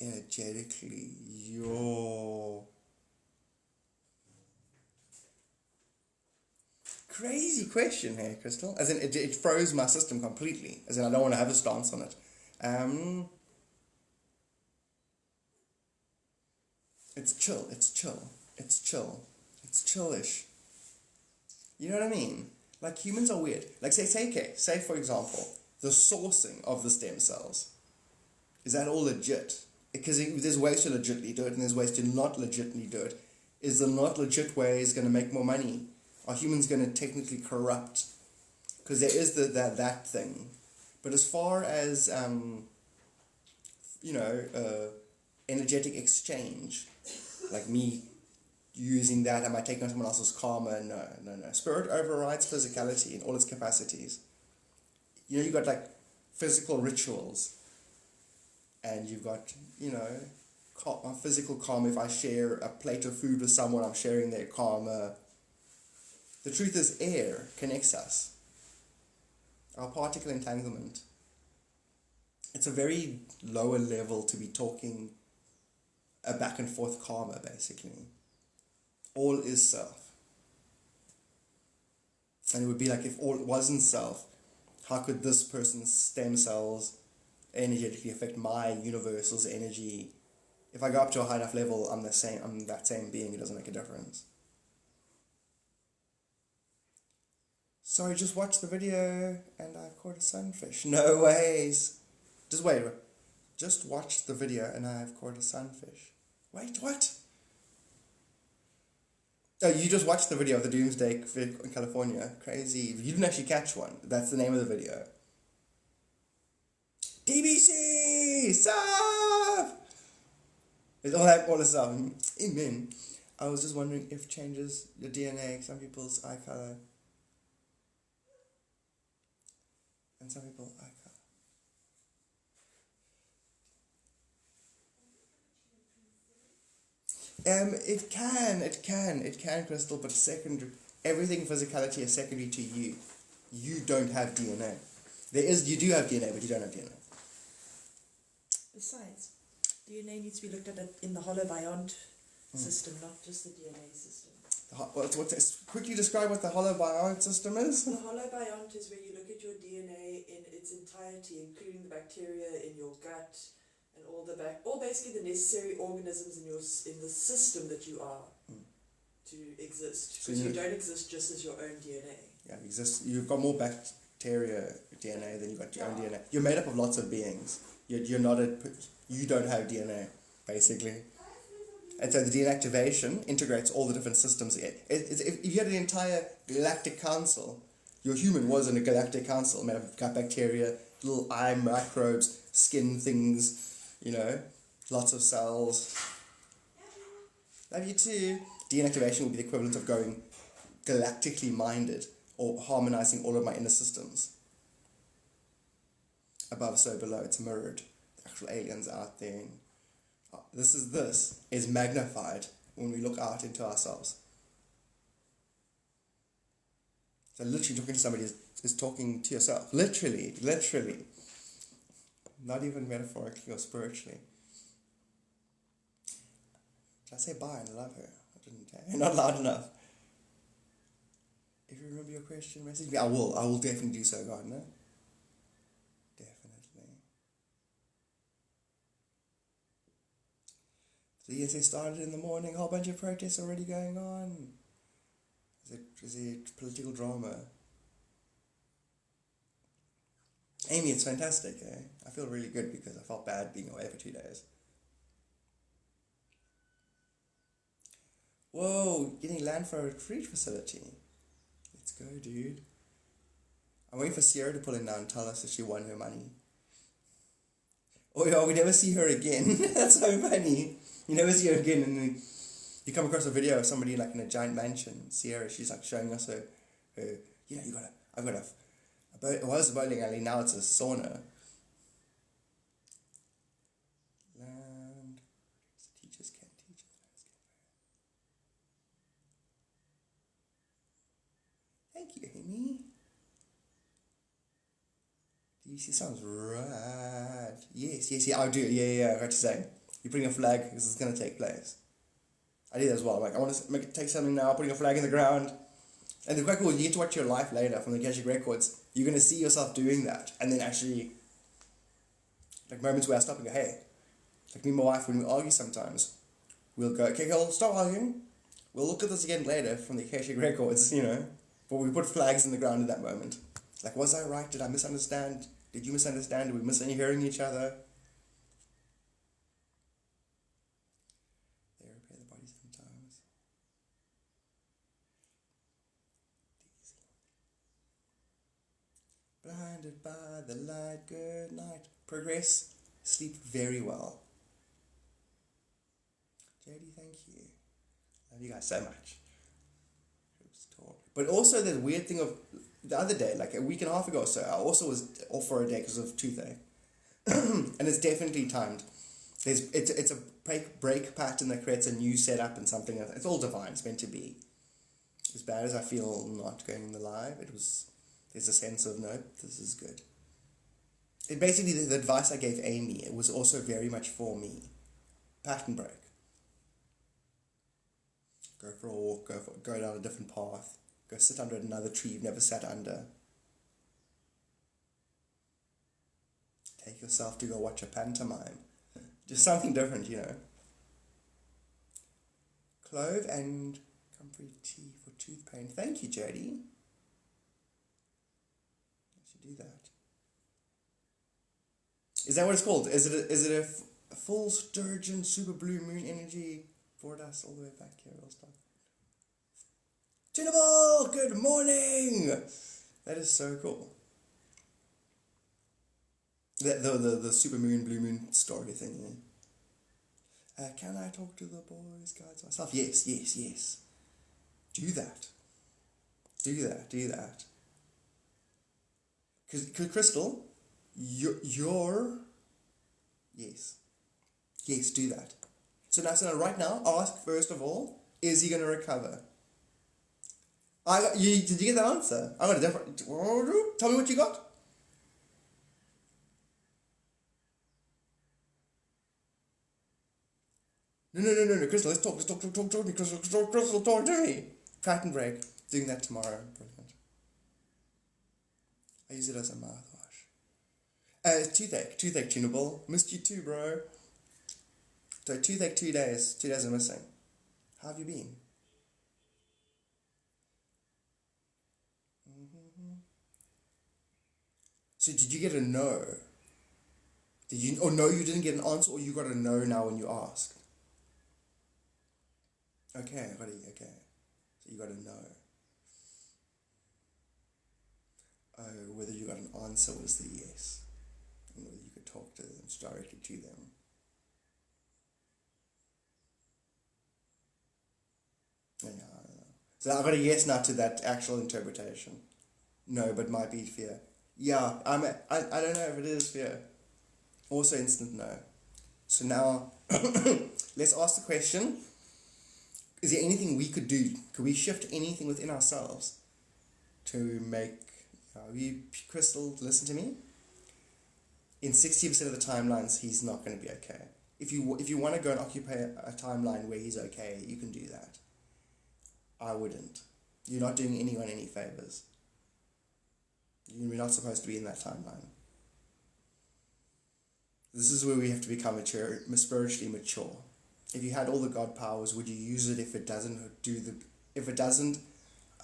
energetically, yo. Crazy question here, Crystal. As in, it froze my system completely. As in, I don't want to have a stance on it. It's chillish. You know what I mean? Like, humans are weird. Like, say for example, the sourcing of the stem cells. Is that all legit? Because there's ways to legitimately do it, and there's ways to not legitimately do it. Is the not legit way going to make more money? Are humans going to technically corrupt? Because there is that thing. But as far as, energetic exchange, like me using that, am I taking on someone else's karma? No. Spirit overrides physicality in all its capacities. You know, you've got like physical rituals. And you've got, my physical karma. If I share a plate of food with someone, I'm sharing their karma. The truth is, air connects us. Our particle entanglement. It's a very lower level to be talking a back and forth karma, basically. All is self. And it would be like, if all wasn't self, how could this person's stem cells energetically affect my universal's energy if I go up to a high enough level, I'm that same being. It doesn't make a difference. Sorry, just watched the video and I caught a sunfish. No ways. Just wait. Just watched the video and I have caught a sunfish. Wait, what? Oh, you just watched the video of the Doomsday in California. Crazy. You didn't actually catch one. That's the name of the video. DBC! Sup! It's all this stuff. Amen. I was just wondering if changes your DNA, some people's eye color. And some people eye color. It can, Crystal, but everything physicality is secondary to you. You don't have DNA. You do have DNA, but you don't have DNA. Besides, DNA needs to be looked at in the holobiont system, not just the DNA system. Quickly describe what the holobiont system is. The holobiont is where you look at your DNA in its entirety, including the bacteria in your gut and all basically the necessary organisms in the system that you are to exist. Because you don't exist just as your own DNA. Yeah, you've got more bacteria DNA than you've got your own DNA. You're made up of lots of beings. You don't have DNA, basically. And so the DNA activation integrates all the different systems. If you had an entire galactic council, your human was in a galactic council made up of gut bacteria, little eye microbes, skin things, lots of cells. Love you too. DNA activation would be the equivalent of going galactically minded or harmonizing all of my inner systems. Above, so below, it's mirrored. The actual aliens out there. This is magnified when we look out into ourselves. So literally talking to somebody is talking to yourself. Literally. Not even metaphorically or spiritually. Did I say bye and love her? I didn't. Not loud enough. If you remember your question, message me. I will definitely do so, Gardner. The ESA started in the morning, a whole bunch of protests already going on. Is it political drama? Amy, it's fantastic, eh? I feel really good because I felt bad being away for 2 days. Whoa, getting land for a retreat facility. Let's go, dude. I'm waiting for Sierra to pull in now and tell us that she won her money. Oh yeah, we never see her again. That's so funny. You never see her again, and then you come across a video of somebody like in a giant mansion. Sierra, she's like showing us her it was a bowling alley, now it's a sauna. Land, teachers can't teach. Thank you, Amy. DVC sounds right. Yes, I do. Yeah, I got to say. You're putting a flag, this is going to take place. I did that as well. I'm like, I want to take something now, putting a flag in the ground. And the quite cool, you get to watch your life later from the Akashic Records. You're going to see yourself doing that. And then actually, like moments where I stop and go, hey, like me and my wife, when we argue sometimes, we'll go, okay, girl, stop arguing. We'll look at this again later from the Akashic Records, But we put flags in the ground at that moment. Like, was I right? Did I misunderstand? Did you misunderstand? Did we mishearing each other? They repair the body sometimes. Blinded by the light, good night. Progress, sleep very well. JD, thank you. Love you guys so much. But also the weird thing of the other day, like a week and a half ago or so, I also was off for a day because of toothache. And it's definitely timed. It's a break pattern that creates a new setup and something. It's all divine. It's meant to be. As bad as I feel not going in the live, there's a sense of, no, this is good. It basically, the advice I gave Amy, it was also very much for me. Pattern break. Go for a walk, go down a different path. Go sit under another tree you've never sat under. Take yourself to go watch a pantomime. Just something different, clove and comfrey tea for tooth pain. Thank you, Jody. I should do that. Is that what it's called? Is it a full sturgeon super blue moon energy for us all the way back here? All stuff. Tunable, good morning. That is so cool. The super moon, blue moon story thing. Yeah. Can I talk to the boys, guides myself? Yes. Do that. Because Crystal, you're yes, do that. So now, right now, ask first of all, is he going to recover? Did you get that answer? I got a different. Tell me what you got. No, Crystal, let's talk to me, Crystal, talk to me. Pattern break, doing that tomorrow, brilliant. I use it as a mouthwash. Toothache tunable, missed you too, bro. So toothache 2 days are missing. How have you been? So did you get a no? No, you didn't get an answer, or you got a no now when you asked? Okay, I got it, okay. So you got a no. Oh, whether you got an answer was the yes. And whether you could talk to them, directly to them. Yeah, I don't know. So I got a yes now to that actual interpretation. No, but might be fear. Yeah, I don't know if it is fear. Also instant no. So now, let's ask the question, is there anything we could do? Could we shift anything within ourselves to make, Crystal, listen to me? In 60% of the timelines, he's not going to be okay. If you want to go and occupy a timeline where he's okay, you can do that. I wouldn't. You're not doing anyone any favors. You're not supposed to be in that timeline. This is where we have to become spiritually mature. If you had all the God powers, would you use it if it doesn't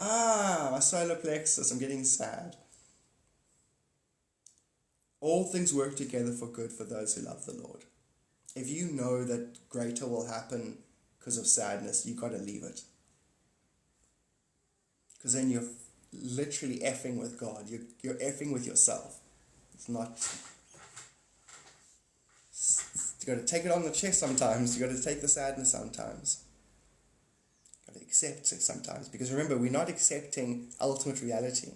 my solar plexus, I'm getting sad. All things work together for good for those who love the Lord. If you know that greater will happen because of sadness, you got to leave it. Because then you're literally effing with God. You're effing with yourself. It's not... You got to take it on the chest sometimes. You got to take the sadness sometimes. You got to accept it sometimes. Because remember, we're not accepting ultimate reality.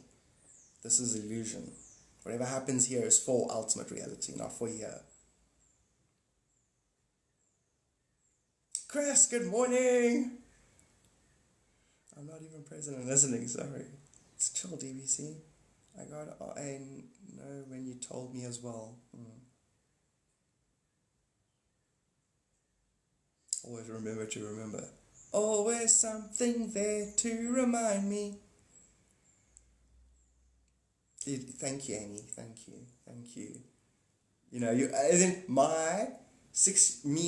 This is illusion. Whatever happens here is for ultimate reality, not for here. Chris, good morning. I'm not even present and listening, sorry. It's chill, DBC. I got a no when you told me as well. Always remember to remember. Always something there to remind me. Thank you, Amy. Thank you. You know, me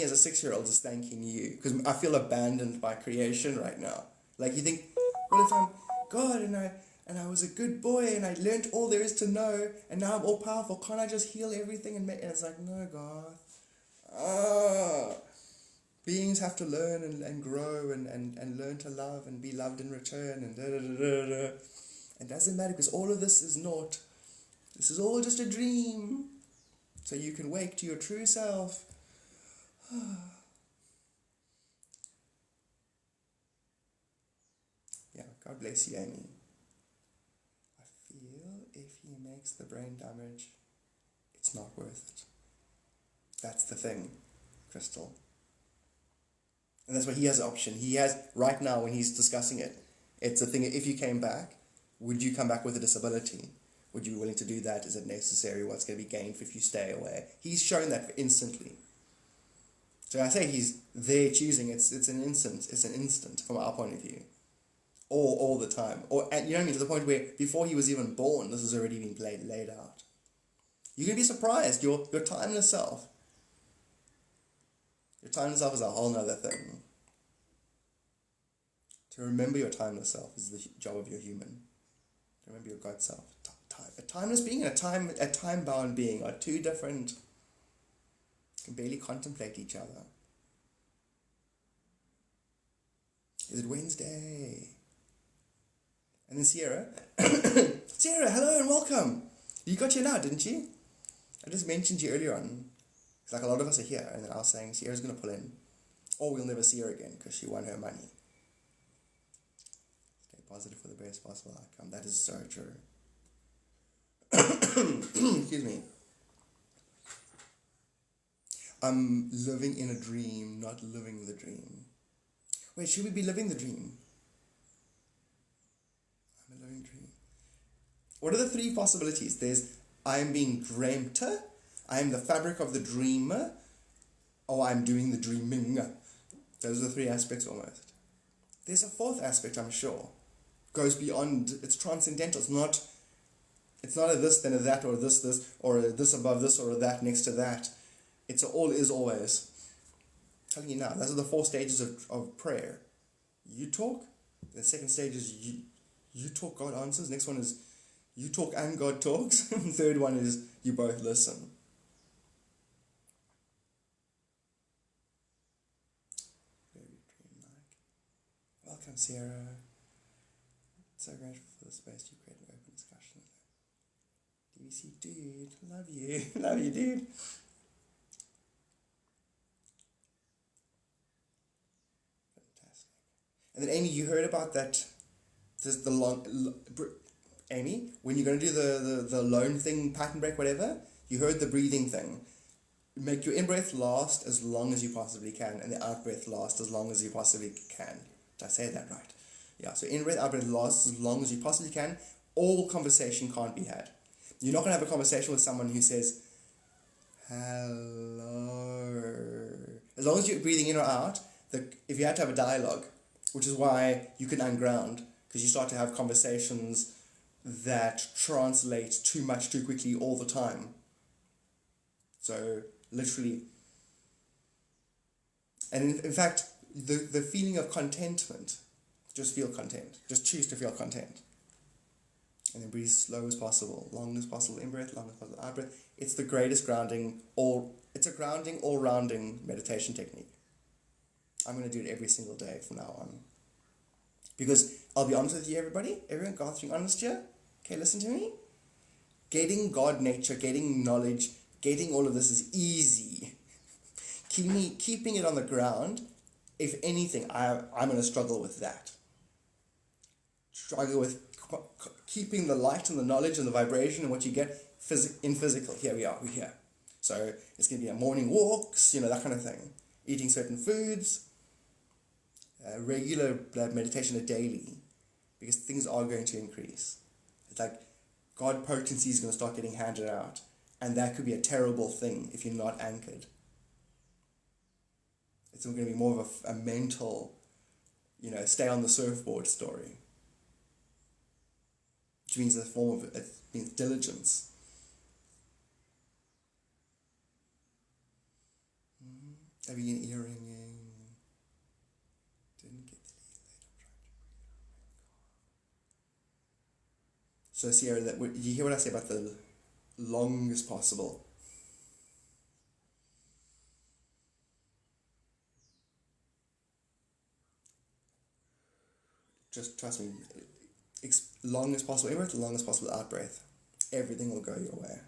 as a 6-year-old is thanking you because I feel abandoned by creation right now. Like you think, what if I'm God and I was a good boy and I learned all there is to know and now I'm all powerful? Can't I just heal everything and it's like, no, God. Beings have to learn and grow and learn to love and be loved in return and da-da-da-da-da. It doesn't matter because all of this is naught. This is all just a dream. So you can wake to your true self. Yeah, God bless you, Amy. I feel if he makes the brain damage, it's not worth it. That's the thing, Crystal. And that's why he has an option. He has, right now when he's discussing it, it's a thing, if you came back, would you come back with a disability? Would you be willing to do that? Is it necessary? What's going to be gained if you stay away? He's shown that instantly. So I say he's there choosing. It's an instant from our point of view. All the time. Or, you know what I mean? To the point where before he was even born, this has already been laid out. You're going to be surprised. Your timeless self. Your timeless self is a whole nother thing. To remember your timeless self is the job of your human. To remember your God self. A timeless being and a time-bound being are two different, can barely contemplate each other. Is it Wednesday? And then Sierra. Sierra, hello and welcome. You got here now, didn't you? I just mentioned you earlier on. It's like a lot of us are here, and then I was saying Sierra's going to pull in. Or we'll never see her again because she won her money. Stay positive for the best possible outcome. That is so true. Excuse me. I'm living in a dream, not living the dream. Wait, should we be living the dream? I'm a living dream. What are the three possibilities? There's I am being dreamt, I am the fabric of the dreamer, or I'm doing the dreaming. Those are the three aspects almost. There's a fourth aspect, I'm sure. Goes beyond, it's transcendental. It's not a this, then a that, or this, or a this above this, or a that next to that. It's a all is always. I'm telling you now, those are the 4 stages of prayer. You talk. The second stage is you talk, God answers. Next one is you talk and God talks. Third one is you both listen. Very dreamlike. Welcome, Sarah. So grateful for the space you created, open discussion. DVC, dude, love you. Love you, dude. Fantastic. And then, Amy, you heard about that, Amy, when you're going to do the lone thing, pattern break, whatever, you heard the breathing thing. Make your in-breath last as long as you possibly can, and the out-breath last as long as you possibly can. Did I say that right? Yeah, so in-breath, out-breath lasts as long as you possibly can. All conversation can't be had. You're not going to have a conversation with someone who says, hello. As long as you're breathing in or out, if you had to have a dialogue, which is why you can unground, because you start to have conversations that translate too much too quickly all the time. So, literally. And in fact, the feeling of contentment, just feel content. Just choose to feel content. And then breathe slow as possible, long as possible, in-breath, long as possible, out-breath. It's the greatest grounding, it's a grounding, all-rounding meditation technique. I'm going to do it every single day from now on. Because, I'll be honest with you, everyone God's being honest here. Okay, listen to me. Getting God nature, getting knowledge, getting all of this is easy. Keeping it on the ground, if anything, I'm going to struggle with that. Struggle with keeping the light and the knowledge and the vibration and what you get in physical. Here we are, we're here. So it's going to be a morning walks, that kind of thing. Eating certain foods, regular meditation daily, because things are going to increase. It's like God potency is going to start getting handed out, and that could be a terrible thing if you're not anchored. It's going to be more of a mental, stay on the surfboard story. Which means a form of, it means diligence. Having an earring. Didn't get the lead. So Sierra, you hear what I say about the longest possible? Just trust me. Long as possible in-breath, long as possible out-breath. Everything will go your way.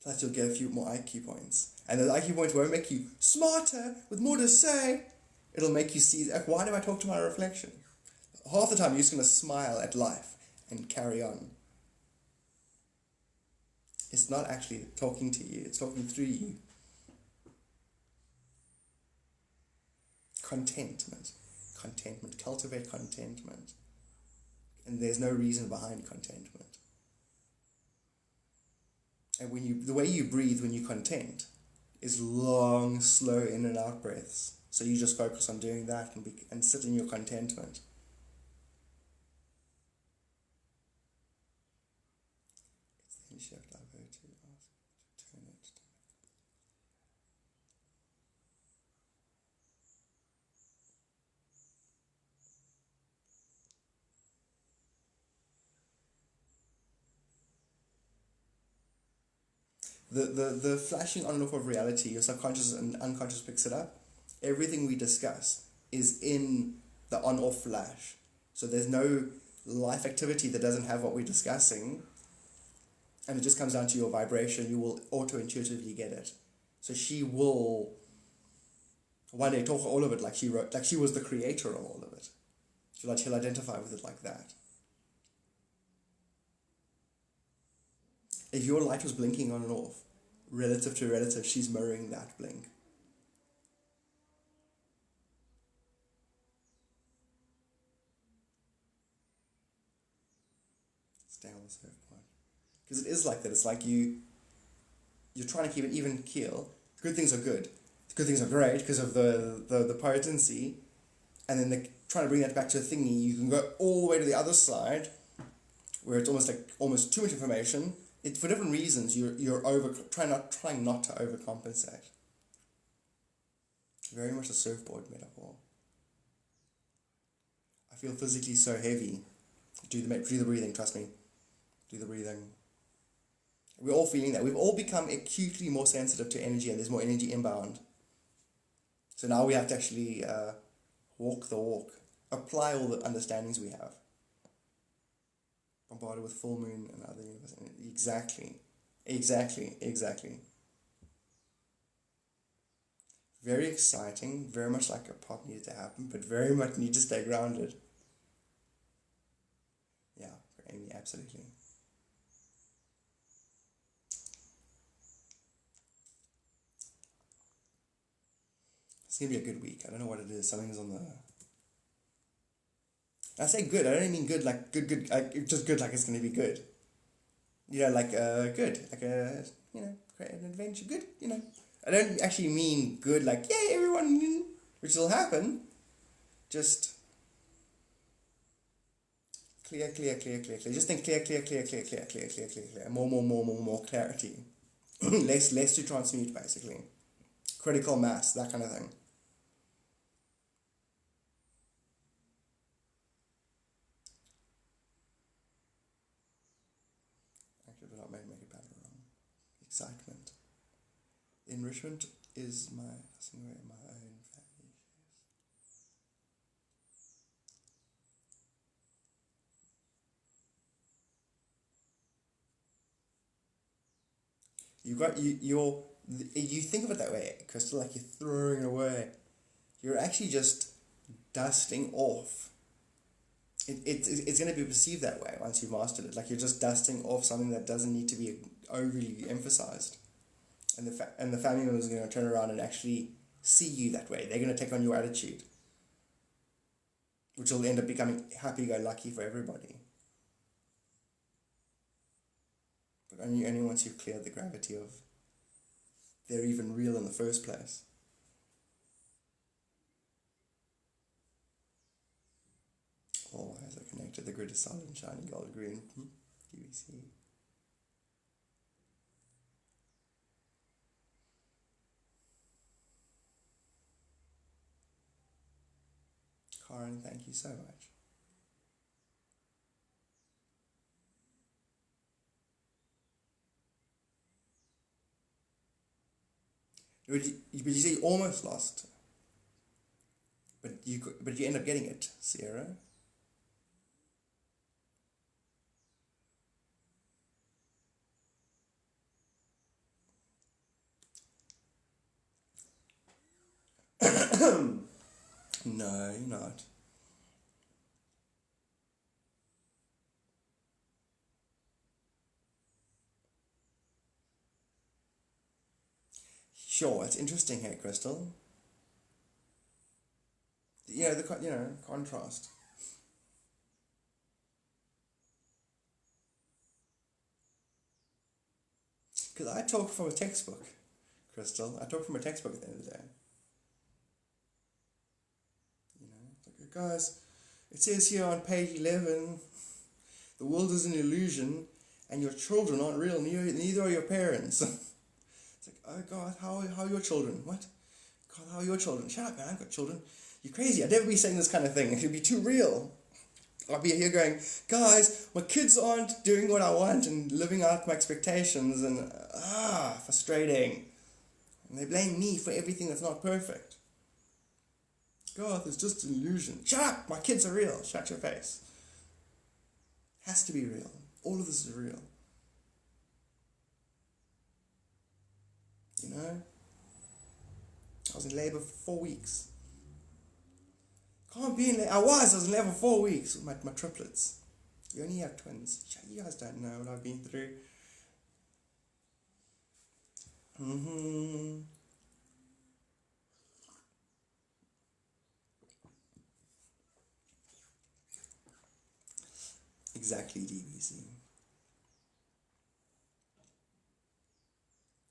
Plus you'll get a few more IQ points. And those IQ points won't make you smarter, with more to say. It'll make you see, why do I talk to my reflection? Half the time you're just going to smile at life and carry on. It's not actually talking to you, it's talking through you. Contentment, cultivate contentment. And there's no reason behind contentment. And the way you breathe when you're content is long, slow in and out breaths. So you just focus on doing that and sit in your contentment. It's the shift I go to ask to turn it. the flashing on and off of reality, your subconscious and unconscious picks it up. Everything we discuss is in the on-off flash. So there's no life activity that doesn't have what we're discussing, and it just comes down to your vibration. You will auto-intuitively get it. So she will one day talk all of it like she was the creator of all of it. She'll identify with it like that. If your light was blinking on and off, relative to relative, she's mirroring that blink. Stay on the surfboard. Because it is like that. It's like you're trying to keep an even keel. Good things are good. Good things are great because of the potency. And then they're trying to bring that back to a thingy. You can go all the way to the other side where it's almost too much information. It, for different reasons, you're trying not to overcompensate. Very much a surfboard metaphor. I feel physically so heavy. Do the breathing, trust me. Do the breathing. We're all feeling that. We've all become acutely more sensitive to energy, and there's more energy inbound. So now we have to actually walk the walk. Apply all the understandings we have. Bombarded with full moon and other universe. Exactly. Very exciting, very much like a pop needed to happen, but very much need to stay grounded. Yeah, for Amy, absolutely. It's going to be a good week. I don't know what it is. Something's on the... I say good. I don't mean good like good. Like, just good like it's going to be good. Like good. Like create an adventure. Good, I don't actually mean good like, yay, everyone, which will happen. Just clear. Just think clear. More clarity. less to transmute, basically. Critical mass, that kind of thing. Actually, do not make it bad or wrong. Excitement. Enrichment is my own value. You think of it that way, Crystal, like you're throwing it away. You're actually just dusting off. It's going to be perceived that way once you've mastered it. Like you're just dusting off something that doesn't need to be overly emphasized. And the family members are going to turn around and actually see you that way. They're going to take on your attitude, which will end up becoming happy-go-lucky for everybody. But only once you've cleared the gravity of they're even real in the first place. All wires are connected. The grid is solid, shining gold green. UVC. Karen, thank you so much. But you say you almost lost, but you end up getting it, Sierra. No, you're not. Sure, it's interesting here, Crystal. The contrast. Because I talk from a textbook, Crystal. I talk from a textbook at the end of the day. It's like, guys, it says here on page 11, the world is an illusion, and your children aren't real. Neither are your parents. It's like, oh God, how are your children? What? God, how are your children? Shut up, man, I've got children. You're crazy. I'd never be saying this kind of thing. It would be too real. I'll be here going, guys, my kids aren't doing what I want and living out my expectations, and frustrating. And they blame me for everything that's not perfect. God, it's just an illusion. Shut up! My kids are real. Shut your face. Has to be real. All of this is real. You know? I was in labour for 4 weeks. Can't be in labour. I was in labour for 4 weeks with my triplets. You only have twins. You guys don't know what I've been through. Exactly, DBC.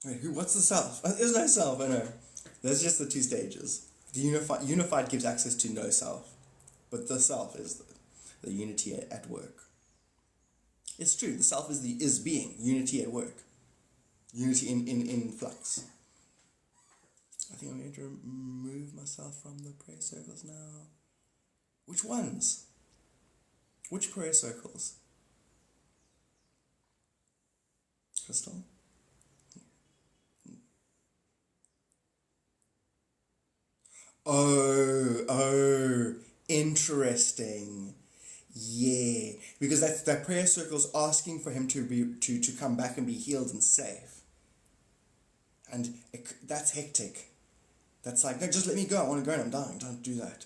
Wait, what's the self? There's no self, I know. There's just the two stages. The unified gives access to no self, but the self is the unity at work. It's true, the self is being, unity at work. Unity in flux. I think I'm going to remove myself from the prayer circles now. Which ones? Which prayer circles? Crystal? Oh, interesting. Yeah, because that prayer circle's asking for him to come back and be healed and safe. And that's hectic. That's like, no, just let me go. I want to go and I'm dying. Don't do that.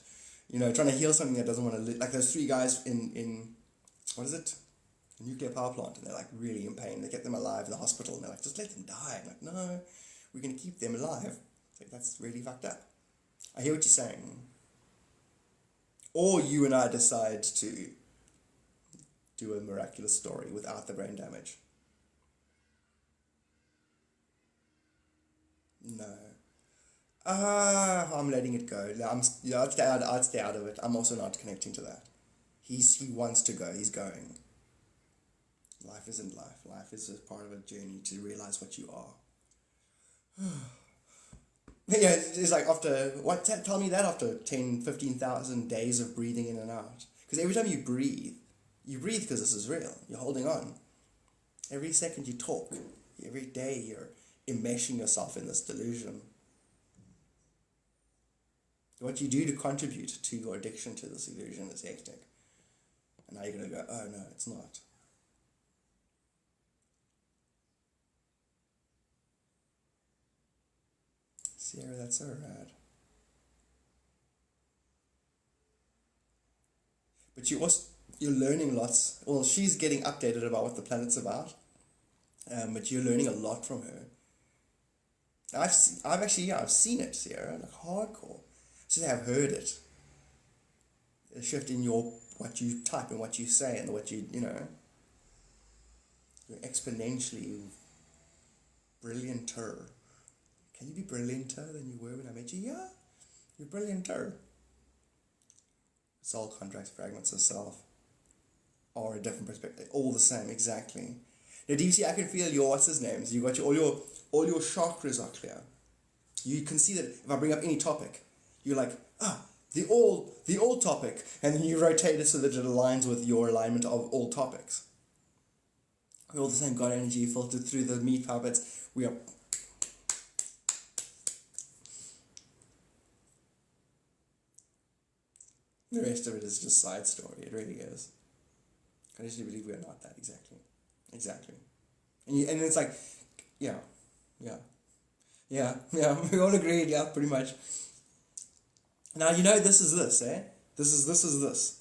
You know, trying to heal something that doesn't want to live. Like those 3 guys in what is it? A nuclear power plant, and they're like really in pain. They get them alive in the hospital, and they're like, just let them die. I'm like, no, we're going to keep them alive. It's like, that's really fucked up. I hear what you're saying. Or you and I decide to do a miraculous story without the brain damage. No. I'm letting it go. I'd stay out of it. I'm also not connecting to that. He wants to go. He's going. Life isn't life. Life is a part of a journey to realize what you are. Yeah, it's like tell me that after 10, 15,000 days of breathing in and out. Because every time you breathe because this is real. You're holding on. Every second you talk. Every day you're enmeshing yourself in this delusion. What you do to contribute to your addiction to this illusion is hectic. And now you're going to go, oh no, it's not. Sierra, that's so rad. But you're learning lots. Well, she's getting updated about what the planet's about. But you're learning a lot from her. I've seen it, Sierra, like hardcore. So I've heard it. A shift in what you type and what you say and what you know. You're exponentially brillianter. Can you be brillianter than you were when I met you? Yeah, you're brillianter. Soul contracts, fragments of self, or a different perspective, all the same, exactly. Now, do you see? I can feel your what's his names. You got all your chakras are clear. You can see that if I bring up any topic, you're like, the old topic, and then you rotate it so that it aligns with your alignment of all topics. We're all the same God energy filtered through the meat puppets. We are. The rest of it is just side story. It really is. I just believe we are not that exactly. And it's like, yeah. We all agreed. Yeah, pretty much. Now you know this is this, eh? This is this.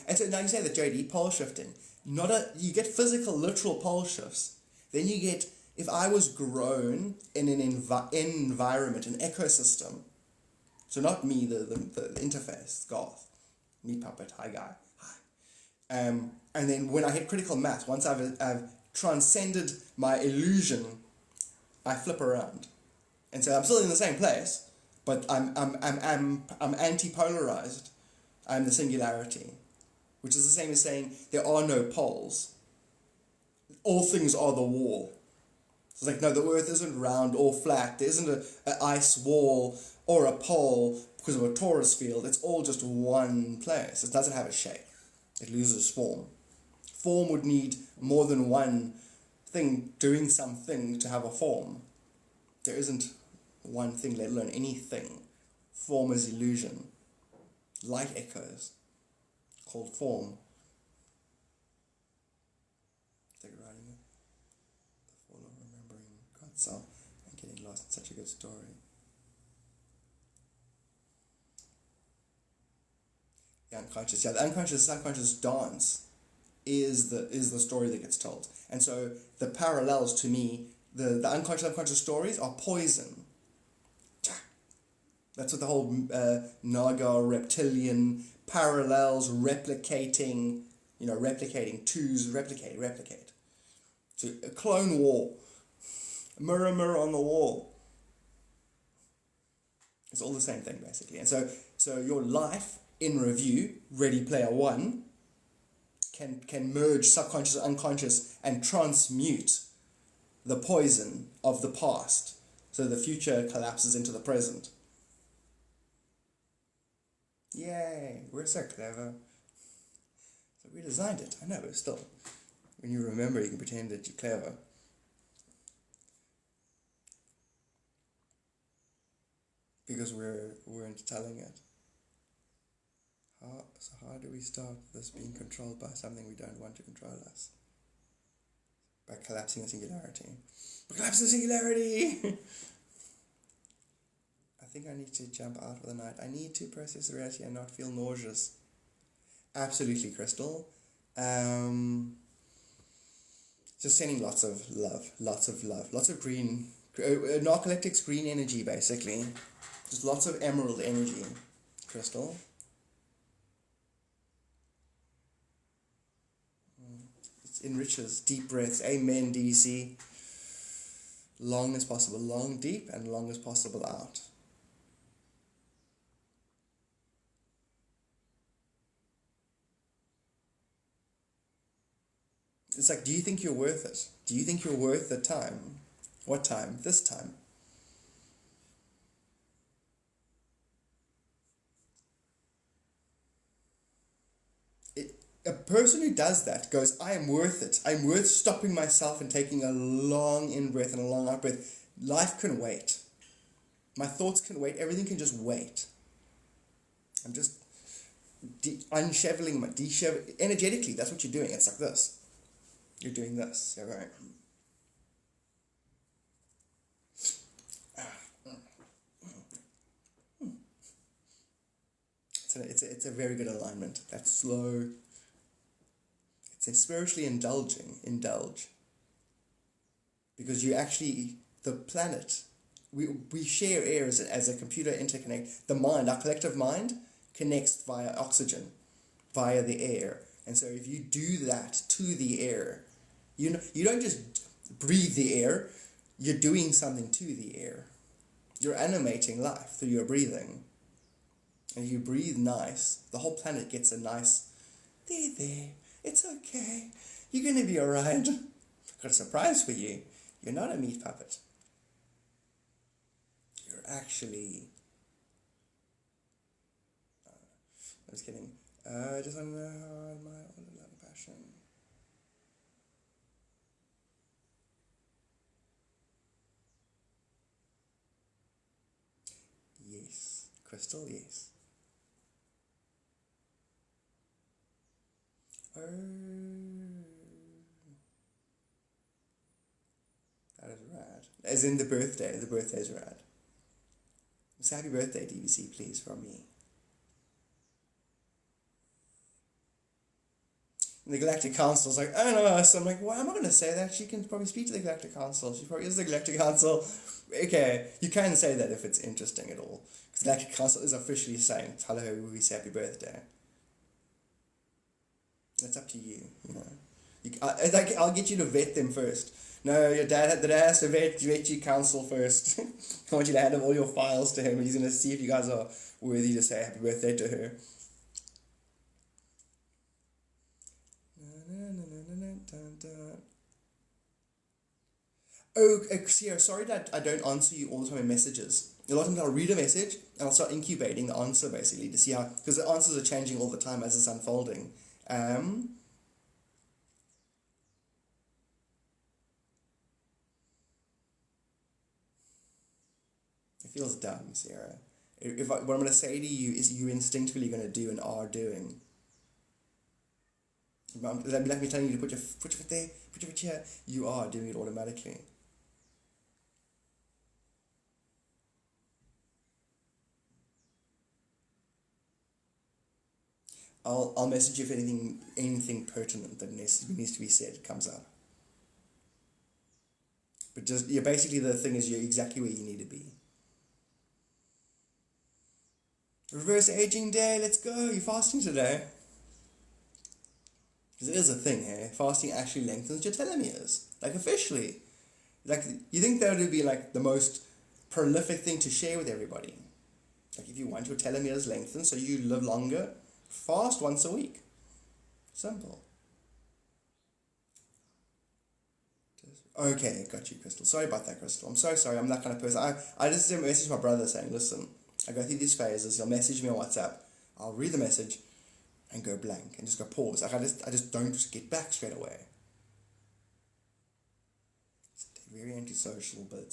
And so now you say that JD pole shifting. You get physical, literal pole shifts. Then you get, if I was grown in an environment, an ecosystem. So not me, the interface, Garth, meat puppet, hi guy, hi. And then when I hit critical mass, once I've transcended my illusion, I flip around, and so I'm still in the same place, but I'm anti-polarized. I'm the singularity, which is the same as saying there are no poles. All things are the wall. It's like, no, the earth isn't round or flat. There isn't an ice wall or a pole because of a torus field. It's all just one place. It doesn't have a shape. It loses form. Form would need more than one thing doing something to have a form. There isn't one thing, let alone anything. Form is illusion. Light echoes, called form. Take it right in the fall of remembering God's self and getting lost. It's such a good story. The unconscious, the unconscious subconscious dance is the story that gets told. And so the parallels to me, the unconscious subconscious stories are poison. That's what the whole Naga reptilian parallels, replicating, replicate. So a clone war, mirror, mirror on the wall. It's all the same thing basically. And so your life in review, Ready Player One, can merge subconscious and unconscious and transmute the poison of the past, so the future collapses into the present. Yay, we're so clever. So we designed it, I know, but still, when you remember, you can pretend that you're clever. Because we're into telling it. How do we stop this being controlled by something we don't want to control us? By collapsing the singularity. By collapsing the singularity! I think I need to jump out for the night. I need to process the reality and not feel nauseous. Absolutely, Crystal. Just sending lots of love, lots of green, narcoleptic's green energy, basically. Just lots of emerald energy, Crystal. It enriches, deep breaths. Amen, DC. Long as possible, long deep and long as possible out. It's like, do you think you're worth it? Do you think you're worth the time? What time? This time. A person who does that goes, I am worth it. I'm worth stopping myself and taking a long in-breath and a long out-breath. Life can wait. My thoughts can wait. Everything can just wait. I'm just unsheveling, energetically, that's what you're doing. It's like this. You're doing this. You're going. It's a very good alignment. That's slow. It's spiritually indulge. Because you actually, the planet, we share air as a computer interconnect. The mind, our collective mind, connects via oxygen, via the air. And so if you do that to the air, you don't just breathe the air, you're doing something to the air. You're animating life through your breathing. And you breathe nice, the whole planet gets a nice, there, it's okay, you're going to be alright. I've got a surprise for you. You're not a meat puppet. You're actually, I'm just kidding. I just want to know how my own love and passion. Yes, Crystal, yes. Oh, that is rad. As in the birthday's rad. So happy birthday, DVC, please, from me. And the Galactic Council's like, oh no, so I'm like, why am I going to say that? She can probably speak to the Galactic Council. She probably is the Galactic Council. Okay, you can say that if it's interesting at all. Because the Galactic Council is officially saying, hello, we say happy birthday. It's up to you, you know. I'll get you to vet them first. No, the dad has to vet you council first. I want you to hand over all your files to him. He's going to see if you guys are worthy to say happy birthday to her. Oh, Sierra, sorry that I don't answer you all the time in messages. A lot of times I'll read a message and I'll start incubating the answer basically to see how, because the answers are changing all the time as it's unfolding. It feels dumb, Sarah. What I'm going to say to you is you're instinctively going to do and are doing. That'd be like me telling you to put your foot there, put your foot here. You are doing it automatically. I'll message you if anything pertinent that needs to be said comes up. But basically the thing is you're exactly where you need to be. Reverse aging day, let's go. You're fasting today. Because it is a thing, hey? Fasting actually lengthens your telomeres. Like, officially. Like, you think that would be, like, the most prolific thing to share with everybody. Like, if you want your telomeres lengthened so you live longer, fast once a week. Simple. Okay, got you, Crystal. Sorry about that, Crystal. I'm so sorry. I'm that kind of person. I just sent a message to my brother saying, listen, I go through these phases. He'll message me on WhatsApp. I'll read the message and go blank and just go pause. Like I just don't just get back straight away. It's very antisocial, but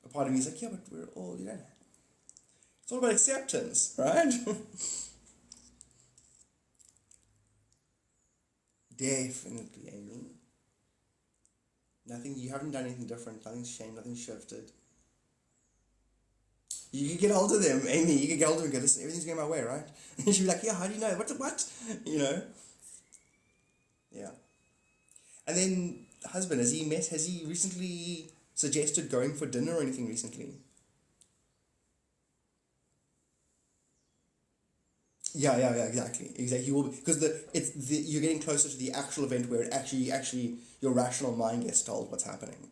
a part of me is like, yeah, but we're all, it's all about acceptance, right? Definitely, Amy. You haven't done anything different, nothing's changed, nothing's shifted. You can get hold of them, Amy. You can get hold of them and go, listen, everything's going my way, right? And she'll be like, yeah, how do you know? What? Yeah. And then, husband, has he recently suggested going for dinner or anything recently? Yeah, exactly. You will, because you're getting closer to the actual event where it actually your rational mind gets told what's happening.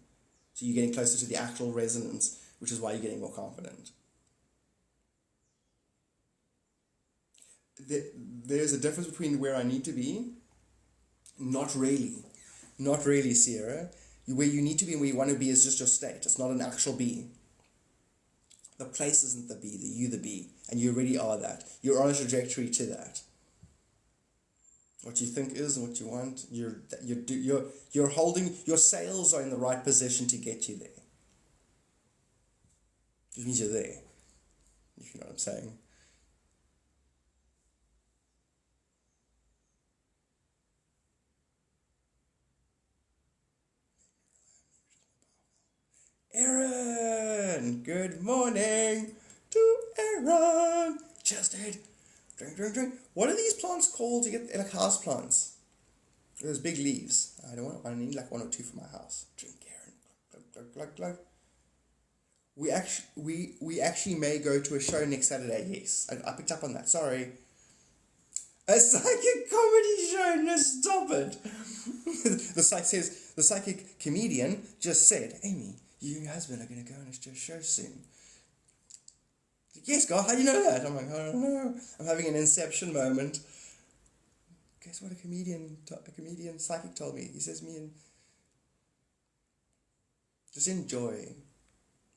So you're getting closer to the actual resonance, which is why you're getting more confident. There's a difference between where I need to be. Not really, Sierra. Where you need to be and where you want to be is just your state. It's not an actual be. The place isn't the be, the be, and you already are that. You're on a trajectory to that. What you think is and what you want, you're holding, your sails are in the right position to get you there. Which means you're there, if you know what I'm saying. Aaron, good morning to Aaron. Just ate. Drink. What are these plants called to get, like house plants? Those big leaves. I need like one or two for my house. Drink, Aaron. Glug. We actually may go to a show next Saturday. Yes, I picked up on that. Sorry. A psychic comedy show. No, stop it. The psychic comedian just said, Amy, you and your husband are going to go on a show soon. Yes, God, how do you know that? I'm like, I don't know. I'm having an inception moment. Guess what a comedian psychic told me? He says, just enjoy.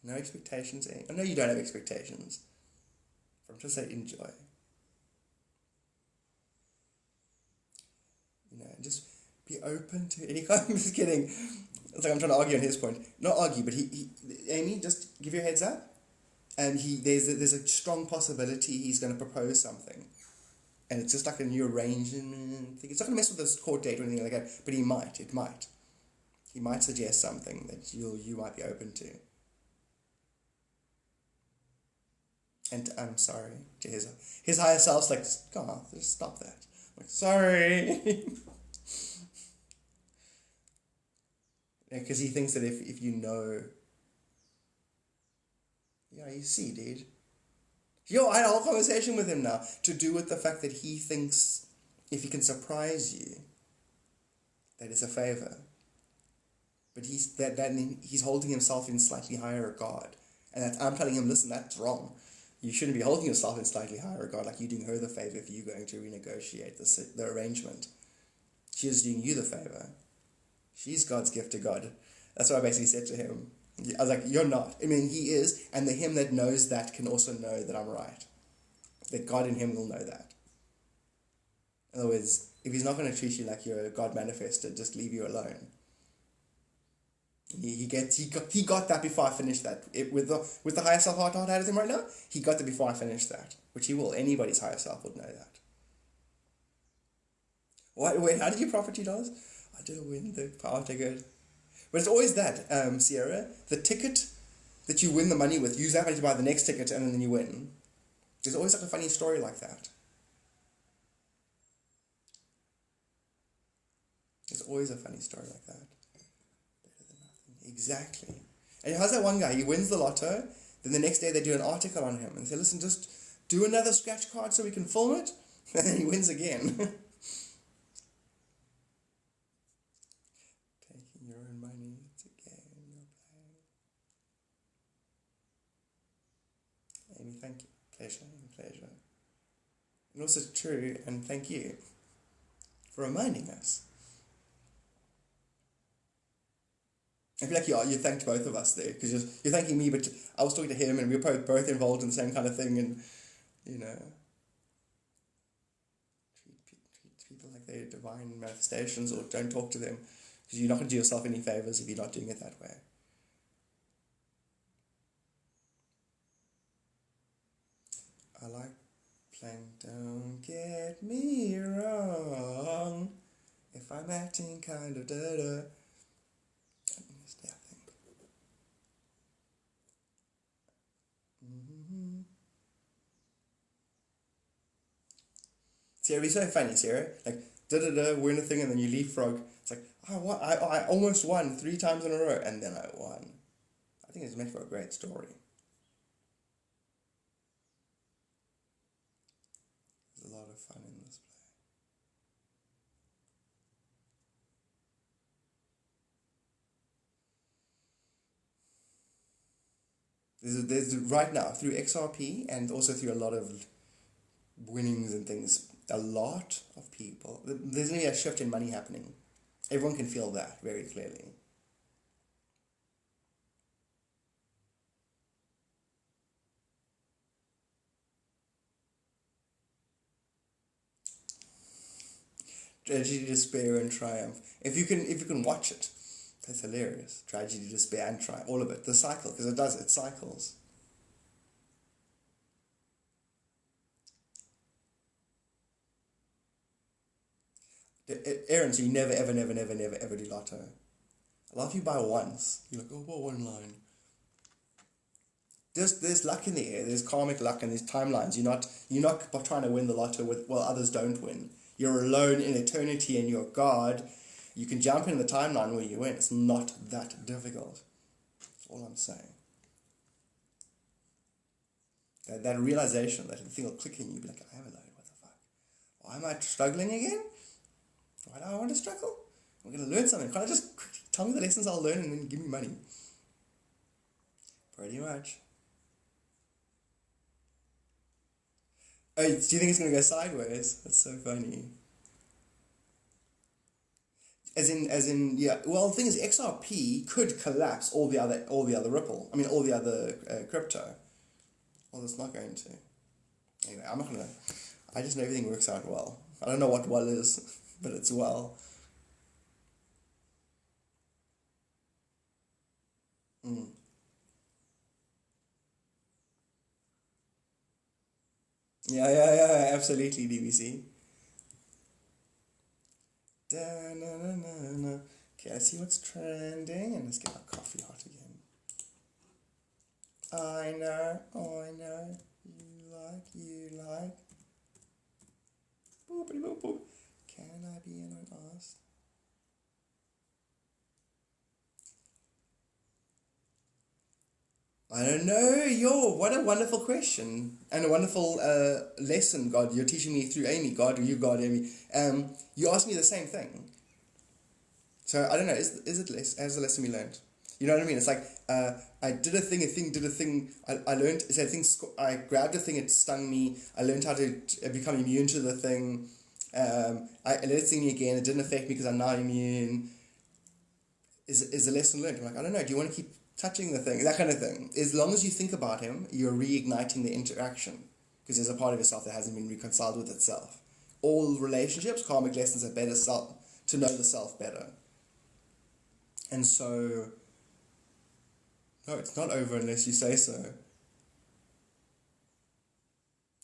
No expectations. I know you don't have expectations. But I'm just saying enjoy. Just be open to any kind. I'm just kidding. It's like I'm trying to argue on his point. Not argue, but Amy, just give your heads up. And there's a strong possibility he's going to propose something. And it's just like a new arrangement thing. It's not going to mess with this court date or anything like that, but it might. He might suggest something that you might be open to. And I'm sorry to his higher self's like, come on, just stop that. I'm like, sorry. Because he thinks that if you know... Yeah, you see, dude. I had a whole conversation with him now to do with the fact that he thinks if he can surprise you, that is a favor. But he's holding himself in slightly higher regard. And I'm telling him, listen, that's wrong. You shouldn't be holding yourself in slightly higher regard, like you're doing her the favor if you're going to renegotiate the arrangement. She is doing you the favor. She's God's gift to God. That's what I basically said to him. I was like, you're not. I mean, he is, and the him that knows that can also know that I'm right. That God in him will know that. In other words, if he's not going to treat you like you're a God manifested, just leave you alone. He got that before I finished that. With the higher self heart out of him right now, he got that before I finished that, which he will. Anybody's higher self would know that. Wait, how did you profit $2? I didn't win the power ticket. But it's always that, Sierra. The ticket that you win the money with, use that money to buy the next ticket and then you win. There's always like a funny story like that. There's always a funny story like that. Better than nothing. Exactly. And how's that one guy? He wins the lotto, then the next day they do an article on him and say, listen, just do another scratch card so we can film it. And then he wins again. Taking your own money, it's a game you're playing. Amy, thank you. Pleasure. And also true, and thank you for reminding us. I feel like you thanked both of us there, because you're thanking me, but I was talking to him, and we were both involved in the same kind of thing, and, you know, treat people like they're divine manifestations, or don't talk to them, because you're not going to do yourself any favors if you're not doing it that way. I like playing, don't get me wrong, if I'm acting kind of da-da. Sarah, it'd be so funny, Sarah. Like, win a thing, and then you leapfrog. It's like, I almost won 3 times in a row, and then I won. I think it's meant for a great story. There's a lot of fun in this play. There's right now, through XRP, and also through a lot of winnings and things, a lot of people, there's going to be a shift in money happening. Everyone can feel that very clearly. Tragedy, despair, and triumph. If you can watch it, that's hilarious. Tragedy, despair, and triumph, all of it. The cycle, because it cycles. Aaron, so you never ever do lotto. A lot of you buy once. You're like, oh, what one line? There's luck in the air. There's karmic luck and there's timelines. You're not trying to win the lotto while others don't win. You're alone in eternity and you're God. You can jump in the timeline where you win. It's not that difficult. That's all I'm saying. That realization, that thing will click in you. Be like, I am alone. What the fuck? Why am I struggling again? Why do I want to struggle? I'm going to learn something. Can't I just tell me the lessons I'll learn and then give me money? Pretty much. Oh, do you think it's going to go sideways? That's so funny. As in, yeah. Well, the thing is, XRP could collapse all the other Ripple. I mean, all the other crypto. Well, it's not going to. Anyway, I'm not going to. I just know everything works out well. I don't know what well is. But it's well. Yeah, absolutely, DBC. Okay, let's see what's trending, and let's get our coffee hot again. I know, you like. Boopity boop boop. Can I be in on us? I don't know. What a wonderful question. And a wonderful lesson, God. You're teaching me through Amy, God, or you, God, Amy. You asked me the same thing. So, I don't know. Is it less? As the lesson we learned? You know what I mean? It's like, I did a thing did a thing. I learned, so I grabbed a thing, it stung me. I learned how to become immune to the thing. I let it sting me again. It didn't affect me because I'm now immune. Is the lesson learned? I'm like, I don't know. Do you want to keep touching the thing? That kind of thing. As long as you think about him, you're reigniting the interaction because there's a part of yourself that hasn't been reconciled with itself. all relationships, karmic lessons are better to know the self better. And so, no, it's not over unless you say so.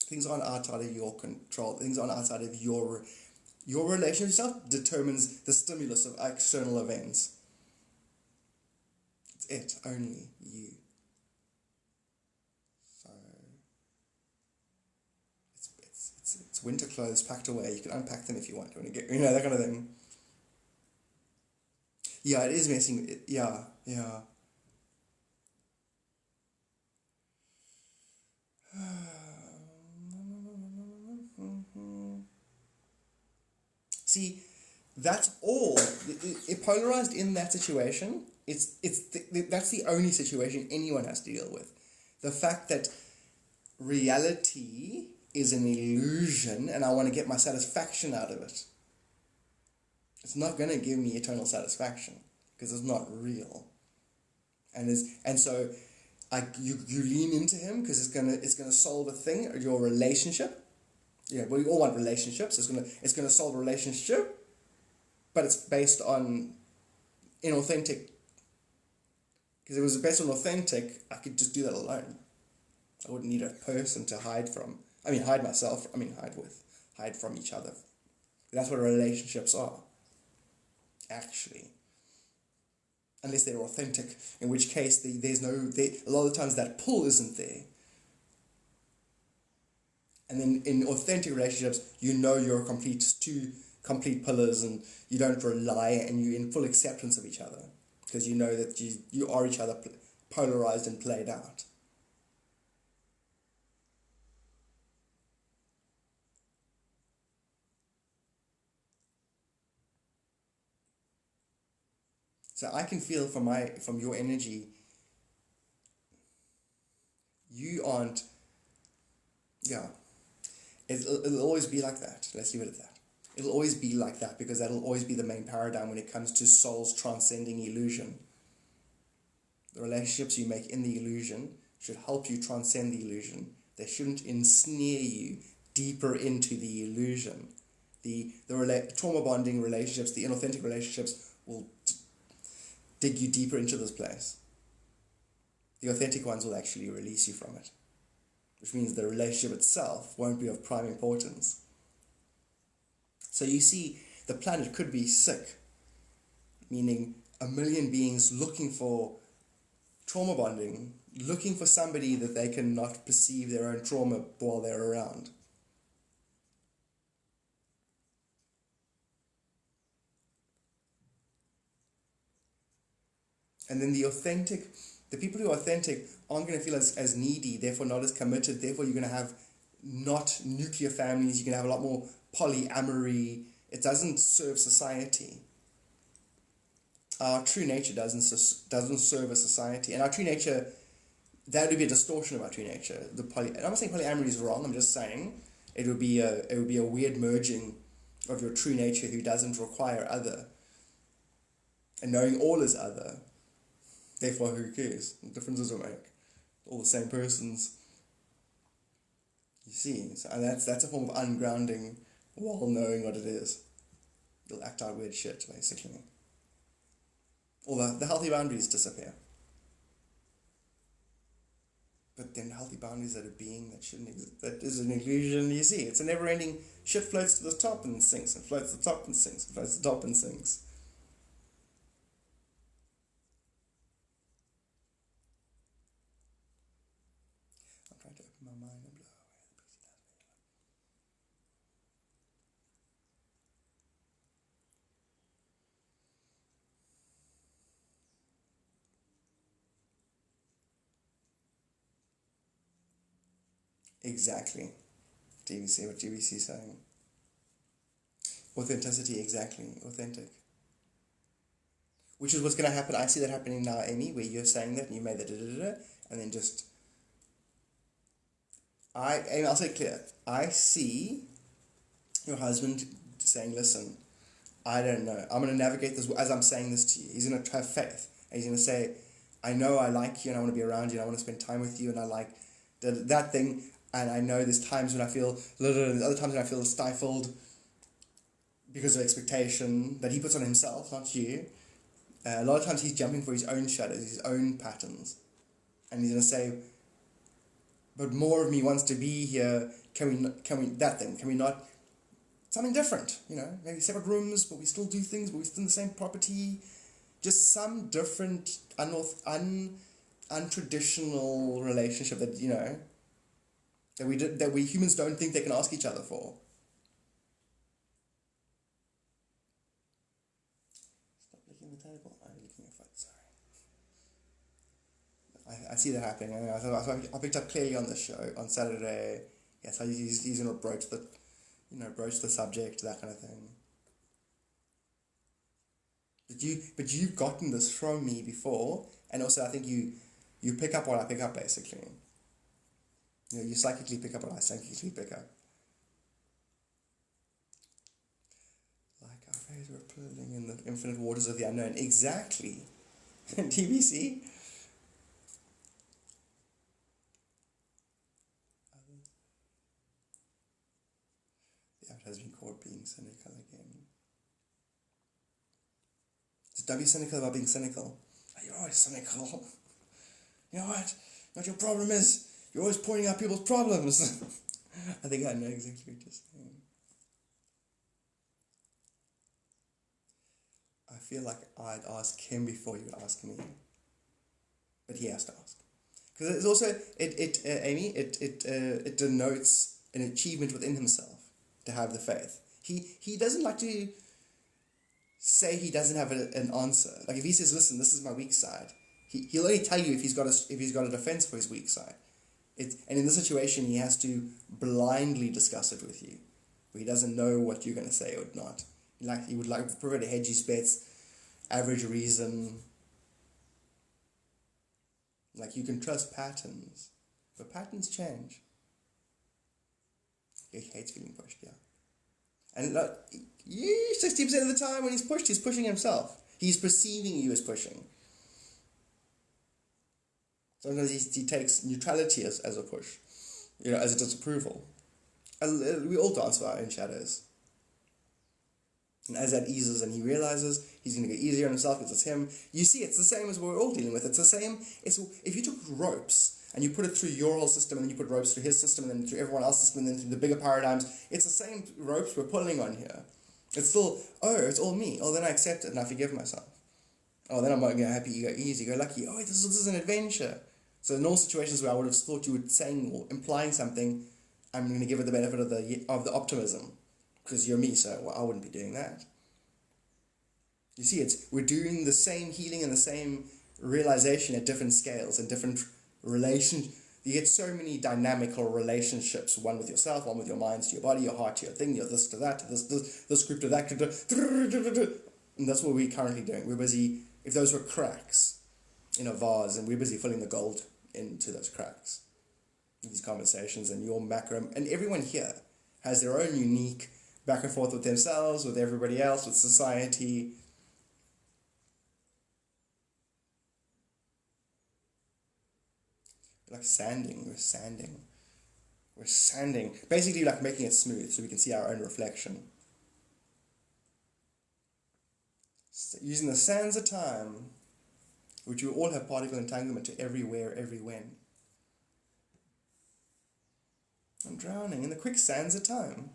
Things aren't outside of your control. Things aren't outside of your relationship with yourself determines the stimulus of external events. It's only you. So it's winter clothes packed away. You can unpack them if you want. You want to get, that kind of thing. Yeah, it is messing. Yeah. See, that's all. It polarized in that situation. That's the only situation anyone has to deal with. The fact that reality is an illusion and I want to get my satisfaction out of it. It's not going to give me eternal satisfaction because it's not real. And so you lean into him because it's gonna solve a thing, or your relationship. Yeah, we all want relationships. It's gonna solve a relationship, but it's based on inauthentic. Because if it was based on authentic, I could just do that alone. I wouldn't need a person to hide from. Hide myself. Hide from each other. That's what relationships are. Actually. Unless they're authentic, in which case a lot of the times that pull isn't there. And then in authentic relationships, you're two complete pillars and you don't rely and you're in full acceptance of each other because you know that you are each other polarized and played out. So I can feel from your energy, you aren't, it'll always be like that. Let's leave it at that. It'll always be like that because that'll always be the main paradigm when it comes to souls transcending illusion. The relationships you make in the illusion should help you transcend the illusion. They shouldn't ensnare you deeper into the illusion. The trauma bonding relationships, the inauthentic relationships will dig you deeper into this place. The authentic ones will actually release you from it, which means the relationship itself won't be of prime importance. So you see, the planet could be sick, meaning 1 million beings looking for trauma bonding, looking for somebody that they cannot perceive their own trauma while they're around. And then the people who are authentic aren't going to feel as needy, therefore not as committed, therefore you're going to have not nuclear families, you're going to have a lot more polyamory. It doesn't serve society. Our true nature doesn't serve a society. And our true nature, that would be a distortion of our true nature. I'm not saying polyamory is wrong, I'm just saying it would be a weird merging of your true nature who doesn't require other. And knowing all is other. Therefore, who cares? What difference does it make? All the same persons. You see, so, and that's a form of ungrounding while knowing what it is. You'll act out weird shit, basically. All the healthy boundaries disappear. But then healthy boundaries that are being that shouldn't exist, that is an illusion. You see, it's a never-ending shit floats to the top and sinks, and floats to the top and sinks, and floats to the top and sinks. Exactly. What DVC is saying. Authenticity, exactly. Authentic. Which is what's going to happen. I see that happening now, Amy, where you're saying that and you made the da-da-da-da, and then just... Amy, I'll say it clear. I see your husband saying, listen, I don't know. I'm going to navigate this as I'm saying this to you. He's going to have faith. And he's going to say, I know I like you and I want to be around you and I want to spend time with you and I like that thing. And I know there's times when I feel, other times when I feel stifled, because of expectation that he puts on himself, not you. A lot of times he's jumping for his own shadows, his own patterns. And he's going to say, but more of me wants to be here, can we not, something different, maybe separate rooms, but we still do things, but we're still in the same property, just some different, untraditional relationship that, that we humans don't think they can ask each other for. Stop licking the table. I'm licking your foot, sorry. I see that happening. I picked up Clay on the show on Saturday. Yes, he's going to broach the subject, that kind of thing. But you've gotten this from me before, and also I think you pick up what I pick up, basically. You psychically pick up what I psychically pick up. Like our face rippling in the infinite waters of the unknown. Exactly. TBC. The abbot has been caught being cynical again. Don't be cynical about being cynical. You're always cynical. You know what your problem is? You're always pointing out people's problems. I think I know exactly what you're saying. I feel like I'd ask him before you would ask me. But he has to ask. Because it's also, Amy, it denotes an achievement within himself to have the faith. He doesn't like to say he doesn't have an answer. Like if he says, listen, this is my weak side, he'll only tell you if he's got a defense for his weak side. And in this situation, he has to blindly discuss it with you, where he doesn't know what you're going to say or not. He would prefer to hedge his bets, average reason. Like you can trust patterns, but patterns change. He hates feeling pushed, yeah. And 60% of the time when he's pushed, he's pushing himself. He's perceiving you as pushing. Sometimes he takes neutrality as a push, as a disapproval. We all dance with our own shadows. And as that eases and he realizes he's going to get easier on himself because it's him, you see it's the same as what we're all dealing with. It's the same. If you took ropes and you put it through your whole system and then you put ropes through his system and then through everyone else's system and then through the bigger paradigms, it's the same ropes we're pulling on here. It's still, it's all me. Oh, then I accept it and I forgive myself. Oh, then I'm not going happy, you go easy, go lucky. Oh, this is an adventure. So in all situations where I would have thought you were saying or implying something, I'm going to give it the benefit of the optimism, because you're me, so I wouldn't be doing that. You see, we're doing the same healing and the same realization at different scales and different relations. You get so many dynamical relationships, one with yourself, one with your mind, to your body, your heart, to your thing, your this to that, this group to that group. And that's what we're currently doing. We're busy, if those were cracks in a vase, and we're busy filling the gold into those cracks. These conversations and your macro, and everyone here has their own unique back and forth with themselves, with everybody else, with society. Like sanding, we're sanding, basically like making it smooth so we can see our own reflection. So using the sands of time, which we all have particle entanglement to everywhere, every when. I'm drowning in the quicksands of time.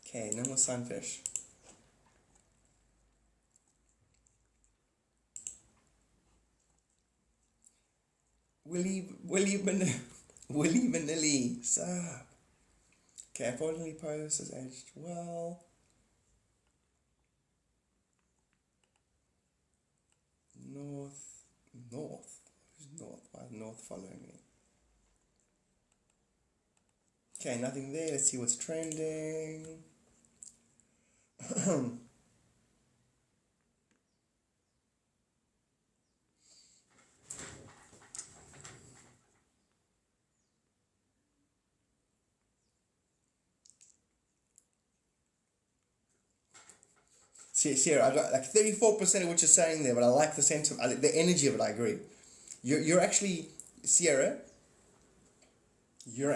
Okay, no more sunfish. Willie Vanilli, sup? Okay, unfortunately post has aged well. North. Who's North? Why is North following me? Okay, nothing there. Let's see what's trending. See, I got like 34% of what you're saying there, but I like the sentiment, the energy of it, I agree. You're actually, Sierra, your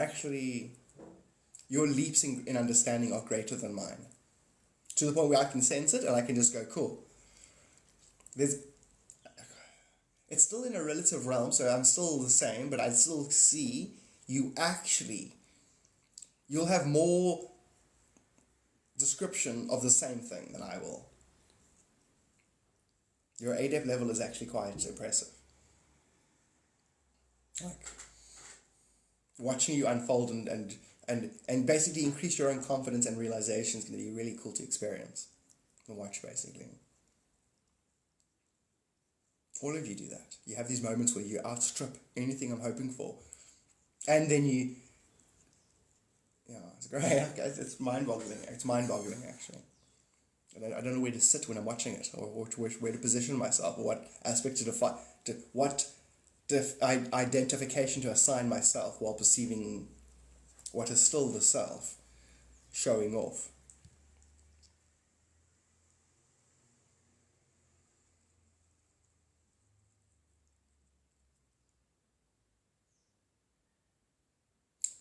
leaps in understanding are greater than mine. To the point where I can sense it and I can just go, cool. It's still in a relative realm, so I'm still the same, but I still see you'll have more description of the same thing than I will. Your adept level is actually quite impressive. Like, watching you unfold and basically increase your own confidence and realization is going to be really cool to experience and watch, basically. All of you do that. You have these moments where you outstrip anything I'm hoping for. And then it's great. It's mind-boggling. It's mind-boggling, actually. I don't know where to sit when I'm watching it, or where to position myself, or what aspect what identification to assign myself while perceiving what is still the self showing off.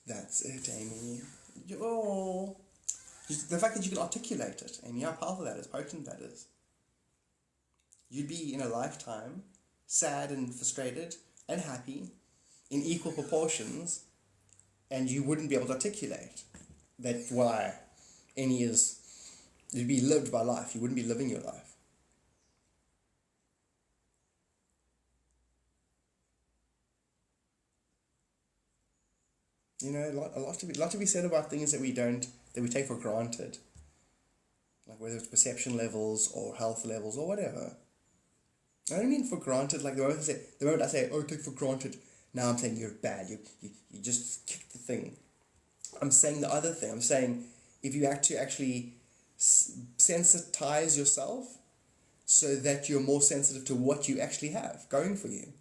That's it, Amy. The fact that you can articulate it, Amy, how powerful that is, potent that is. You'd be in a lifetime sad and frustrated and happy in equal proportions, and you wouldn't be able to articulate that why any is. You'd be lived by life. You wouldn't be living your life. You know, a lot to be said about things that we take for granted, like whether it's perception levels or health levels or whatever. I don't mean for granted like the moment I say, oh, take for granted. Now I'm saying you're bad. You just kick the thing. I'm saying the other thing. I'm saying if you actually sensitize yourself so that you're more sensitive to what you actually have going for you.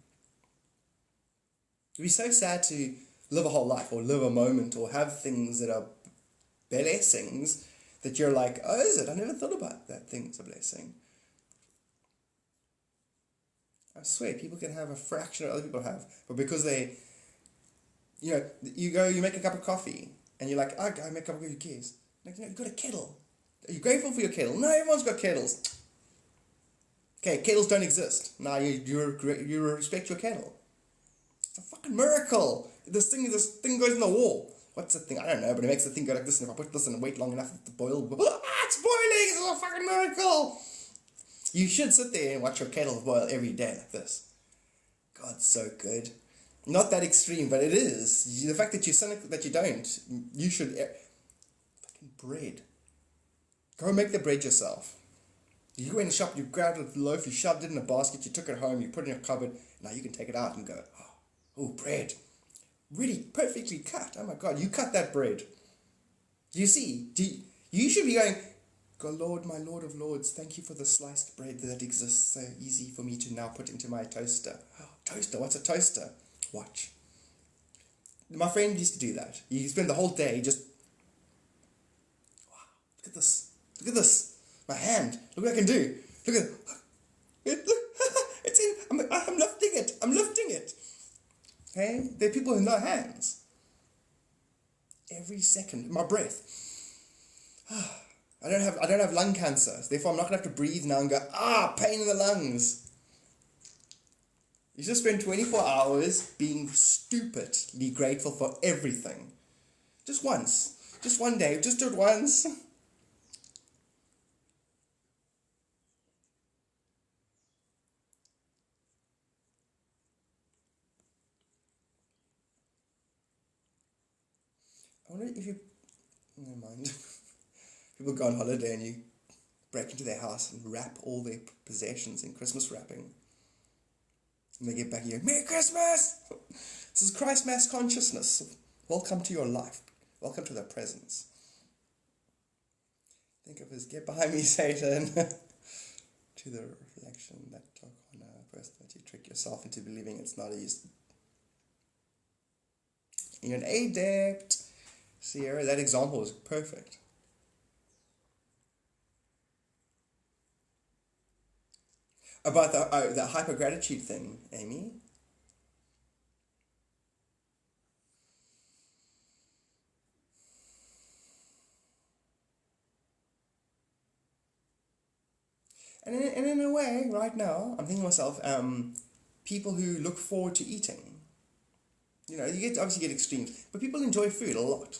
It'd be so sad to live a whole life or live a moment or have things that are blessings that you're like, oh, is it? I never thought about that thing's a blessing. I swear, people can have a fraction of what other people have, but because you make a cup of coffee, and you're like, oh, I make a cup of coffee, who cares? Like, you've got a kettle. Are you grateful for your kettle? No, everyone's got kettles. Okay, kettles don't exist. Now you respect your kettle. It's a fucking miracle. This thing goes in the wall. What's the thing? I don't know, but it makes the thing go like this, and if I put this in and wait long enough to boil, it's boiling! It's a fucking miracle! You should sit there and watch your kettle boil every day like this. God's so good. Not that extreme, but it is. The fact that you're cynical that you don't, you should... Fucking bread. Go make the bread yourself. You go in the shop, you grabbed a loaf, you shoved it in a basket, you took it home, you put it in your cupboard, now you can take it out and go, oh, bread. Really perfectly cut. Oh my God, you cut that bread. Do you see? You should be going, God, Lord, my Lord of Lords, thank you for the sliced bread that exists so easy for me to now put into my toaster. Oh, toaster, what's a toaster? Watch. My friend used to do that. He spent the whole day just, wow, look at this. Look at this. My hand. Look what I can do. Look at it. Look, it's in. I'm lifting it. I'm lifting it. Okay? There are people with no hands. Every second. My breath. I don't have lung cancer. Therefore, I'm not going to have to breathe now and go, pain in the lungs. You just spend 24 hours being stupidly grateful for everything. Just once. Just one day. Just do it once. I wonder if you... Never mind. People go on holiday and you break into their house and wrap all their possessions in Christmas wrapping. And they get back and you go, Merry Christmas! This is Christ Mass consciousness. Welcome to your life. Welcome to the presence. Think of as, get behind me, Satan. To the reflection that took on a person that you trick yourself into believing it's not a use. You're an adept. Sierra, that example is perfect. About the hyper-gratitude thing, Amy, And in a way, right now, I'm thinking to myself, people who look forward to eating. You obviously get extremes, but people enjoy food a lot.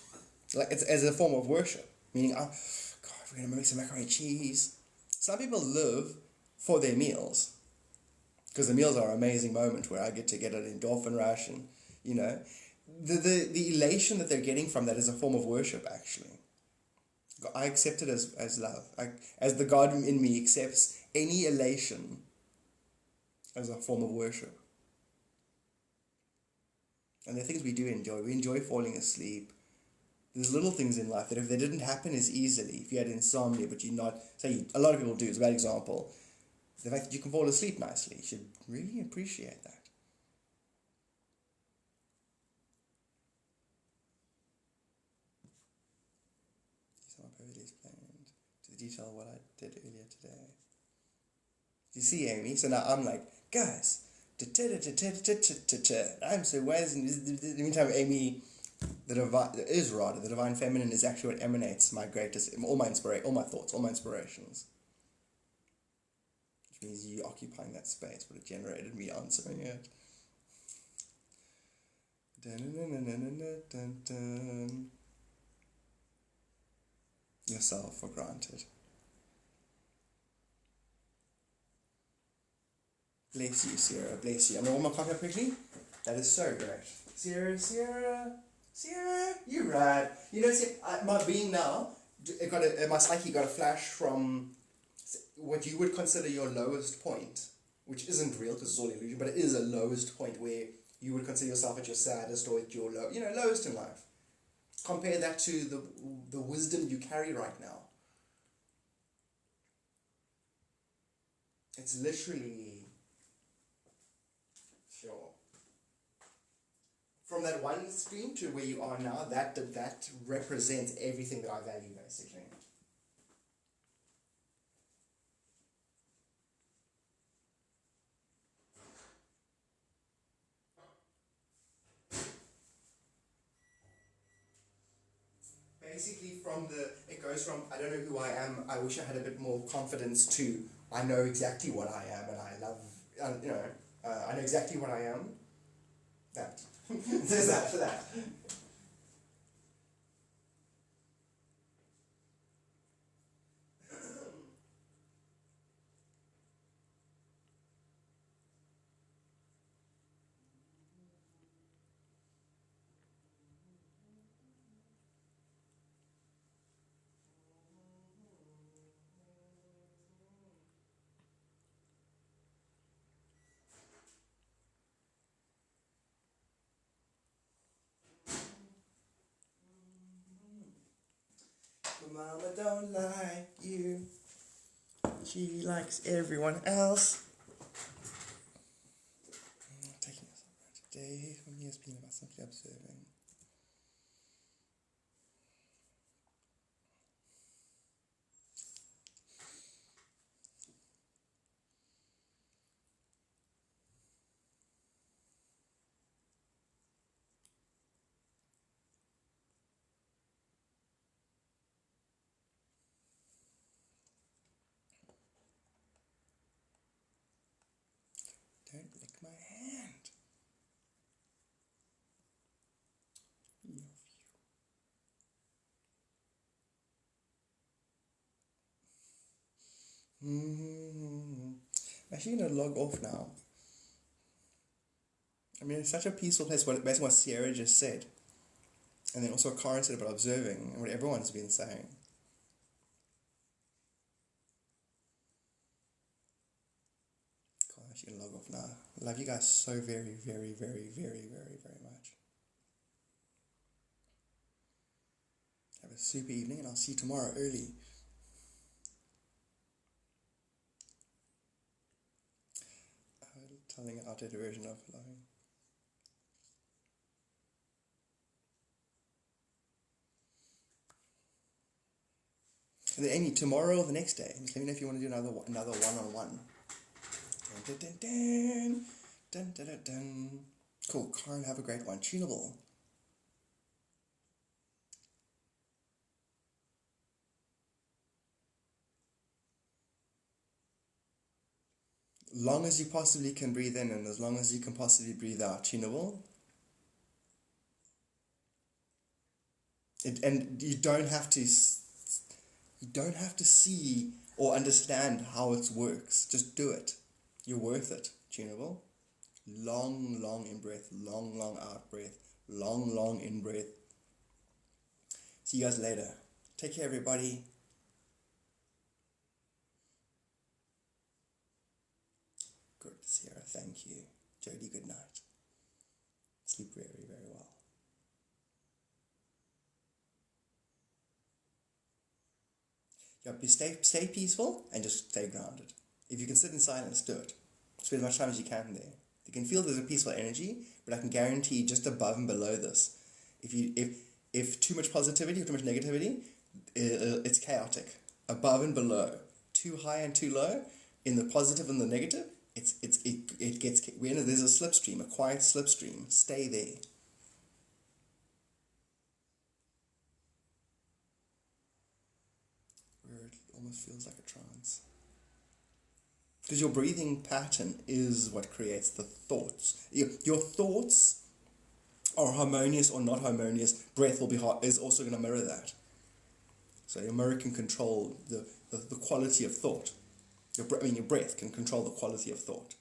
Like, it's as a form of worship. Meaning, oh, God, we're going to make some macaroni and cheese. Some people live for their meals. Because the meals are an amazing moment where I get to get an endorphin rush and, the elation that they're getting from that is a form of worship, actually. I accept it as love. As the God in me accepts any elation as a form of worship. And the things we do enjoy. We enjoy falling asleep. There's little things in life that if they didn't happen as easily, if you had insomnia, but a lot of people do, it's a bad example. The fact that you can fall asleep nicely, you should really appreciate that. Someone perfectly explained to the detail what I did earlier today. You see, Amy? So now I'm like, guys, I'm so wise. In the meantime, Amy, the divine feminine is actually what emanates my greatest, all my thoughts, all my inspirations. Which means you occupying that space would have generated me answering it. Yourself for granted. Bless you, Sierra. Bless you. I'm going to warm my coffee up quickly. That is so great. Sierra, you're right. See, my being now, my psyche got a flash from what you would consider your lowest point, which isn't real because it's all illusion, but it is a lowest point where you would consider yourself at your saddest or at your lowest in life. Compare that to the wisdom you carry right now. It's literally, sure. From that one extreme to where you are now, that represents everything that I value, basically. Basically, it goes from, I don't know who I am, I wish I had a bit more confidence, to I know exactly what I am and I love, I know exactly what I am. That. There's that for that. Mama don't like you. She likes everyone else. I'm taking myself right today. For me, it's been about simply observing. Don't lick my hand. I'm actually going to log off now. I mean, it's such a peaceful place, basically what Sierra just said. And then also what Karen said about observing, and what everyone's been saying. Cool, I'm actually going to log off now. I love you guys so very, very, very, very, very, very much. Have a super evening, and I'll see you tomorrow early. Telling an outdated version of loving. And then Amy, tomorrow or the next day, just let me know if you want to do another one-on-one. Dun, dun, dun, dun, dun, dun, dun. Cool, Karen, have a great one. Tunable. long as you possibly can breathe in and as long as you can possibly breathe out, tunable. And you don't have to see or understand how it works. Just do it. You're worth it. Tunable. Long, long in breath. Long, long out breath. Long, long in breath. See you guys later. Take care, everybody. Good, Sierra. Thank you. Jody, good night. Sleep very, very well. Stay peaceful and just stay grounded. If you can sit in silence, do it. Spend as much time as you can there. You can feel there's a peaceful energy, but I can guarantee just above and below this, if too much positivity or too much negativity, it's chaotic. Above and below, too high and too low, in the positive and the negative, it gets. There's a slipstream, a quiet slipstream. Stay there. It almost feels like a trance. Because your breathing pattern is what creates the thoughts. Your thoughts are harmonious or not harmonious. Breath is also going to mirror that. So your mirror can control the quality of thought. Your breath can control the quality of thought.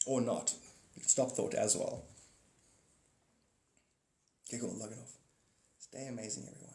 Or not. You can stop thought as well. Okay, cool, log it off. Stay amazing, everyone.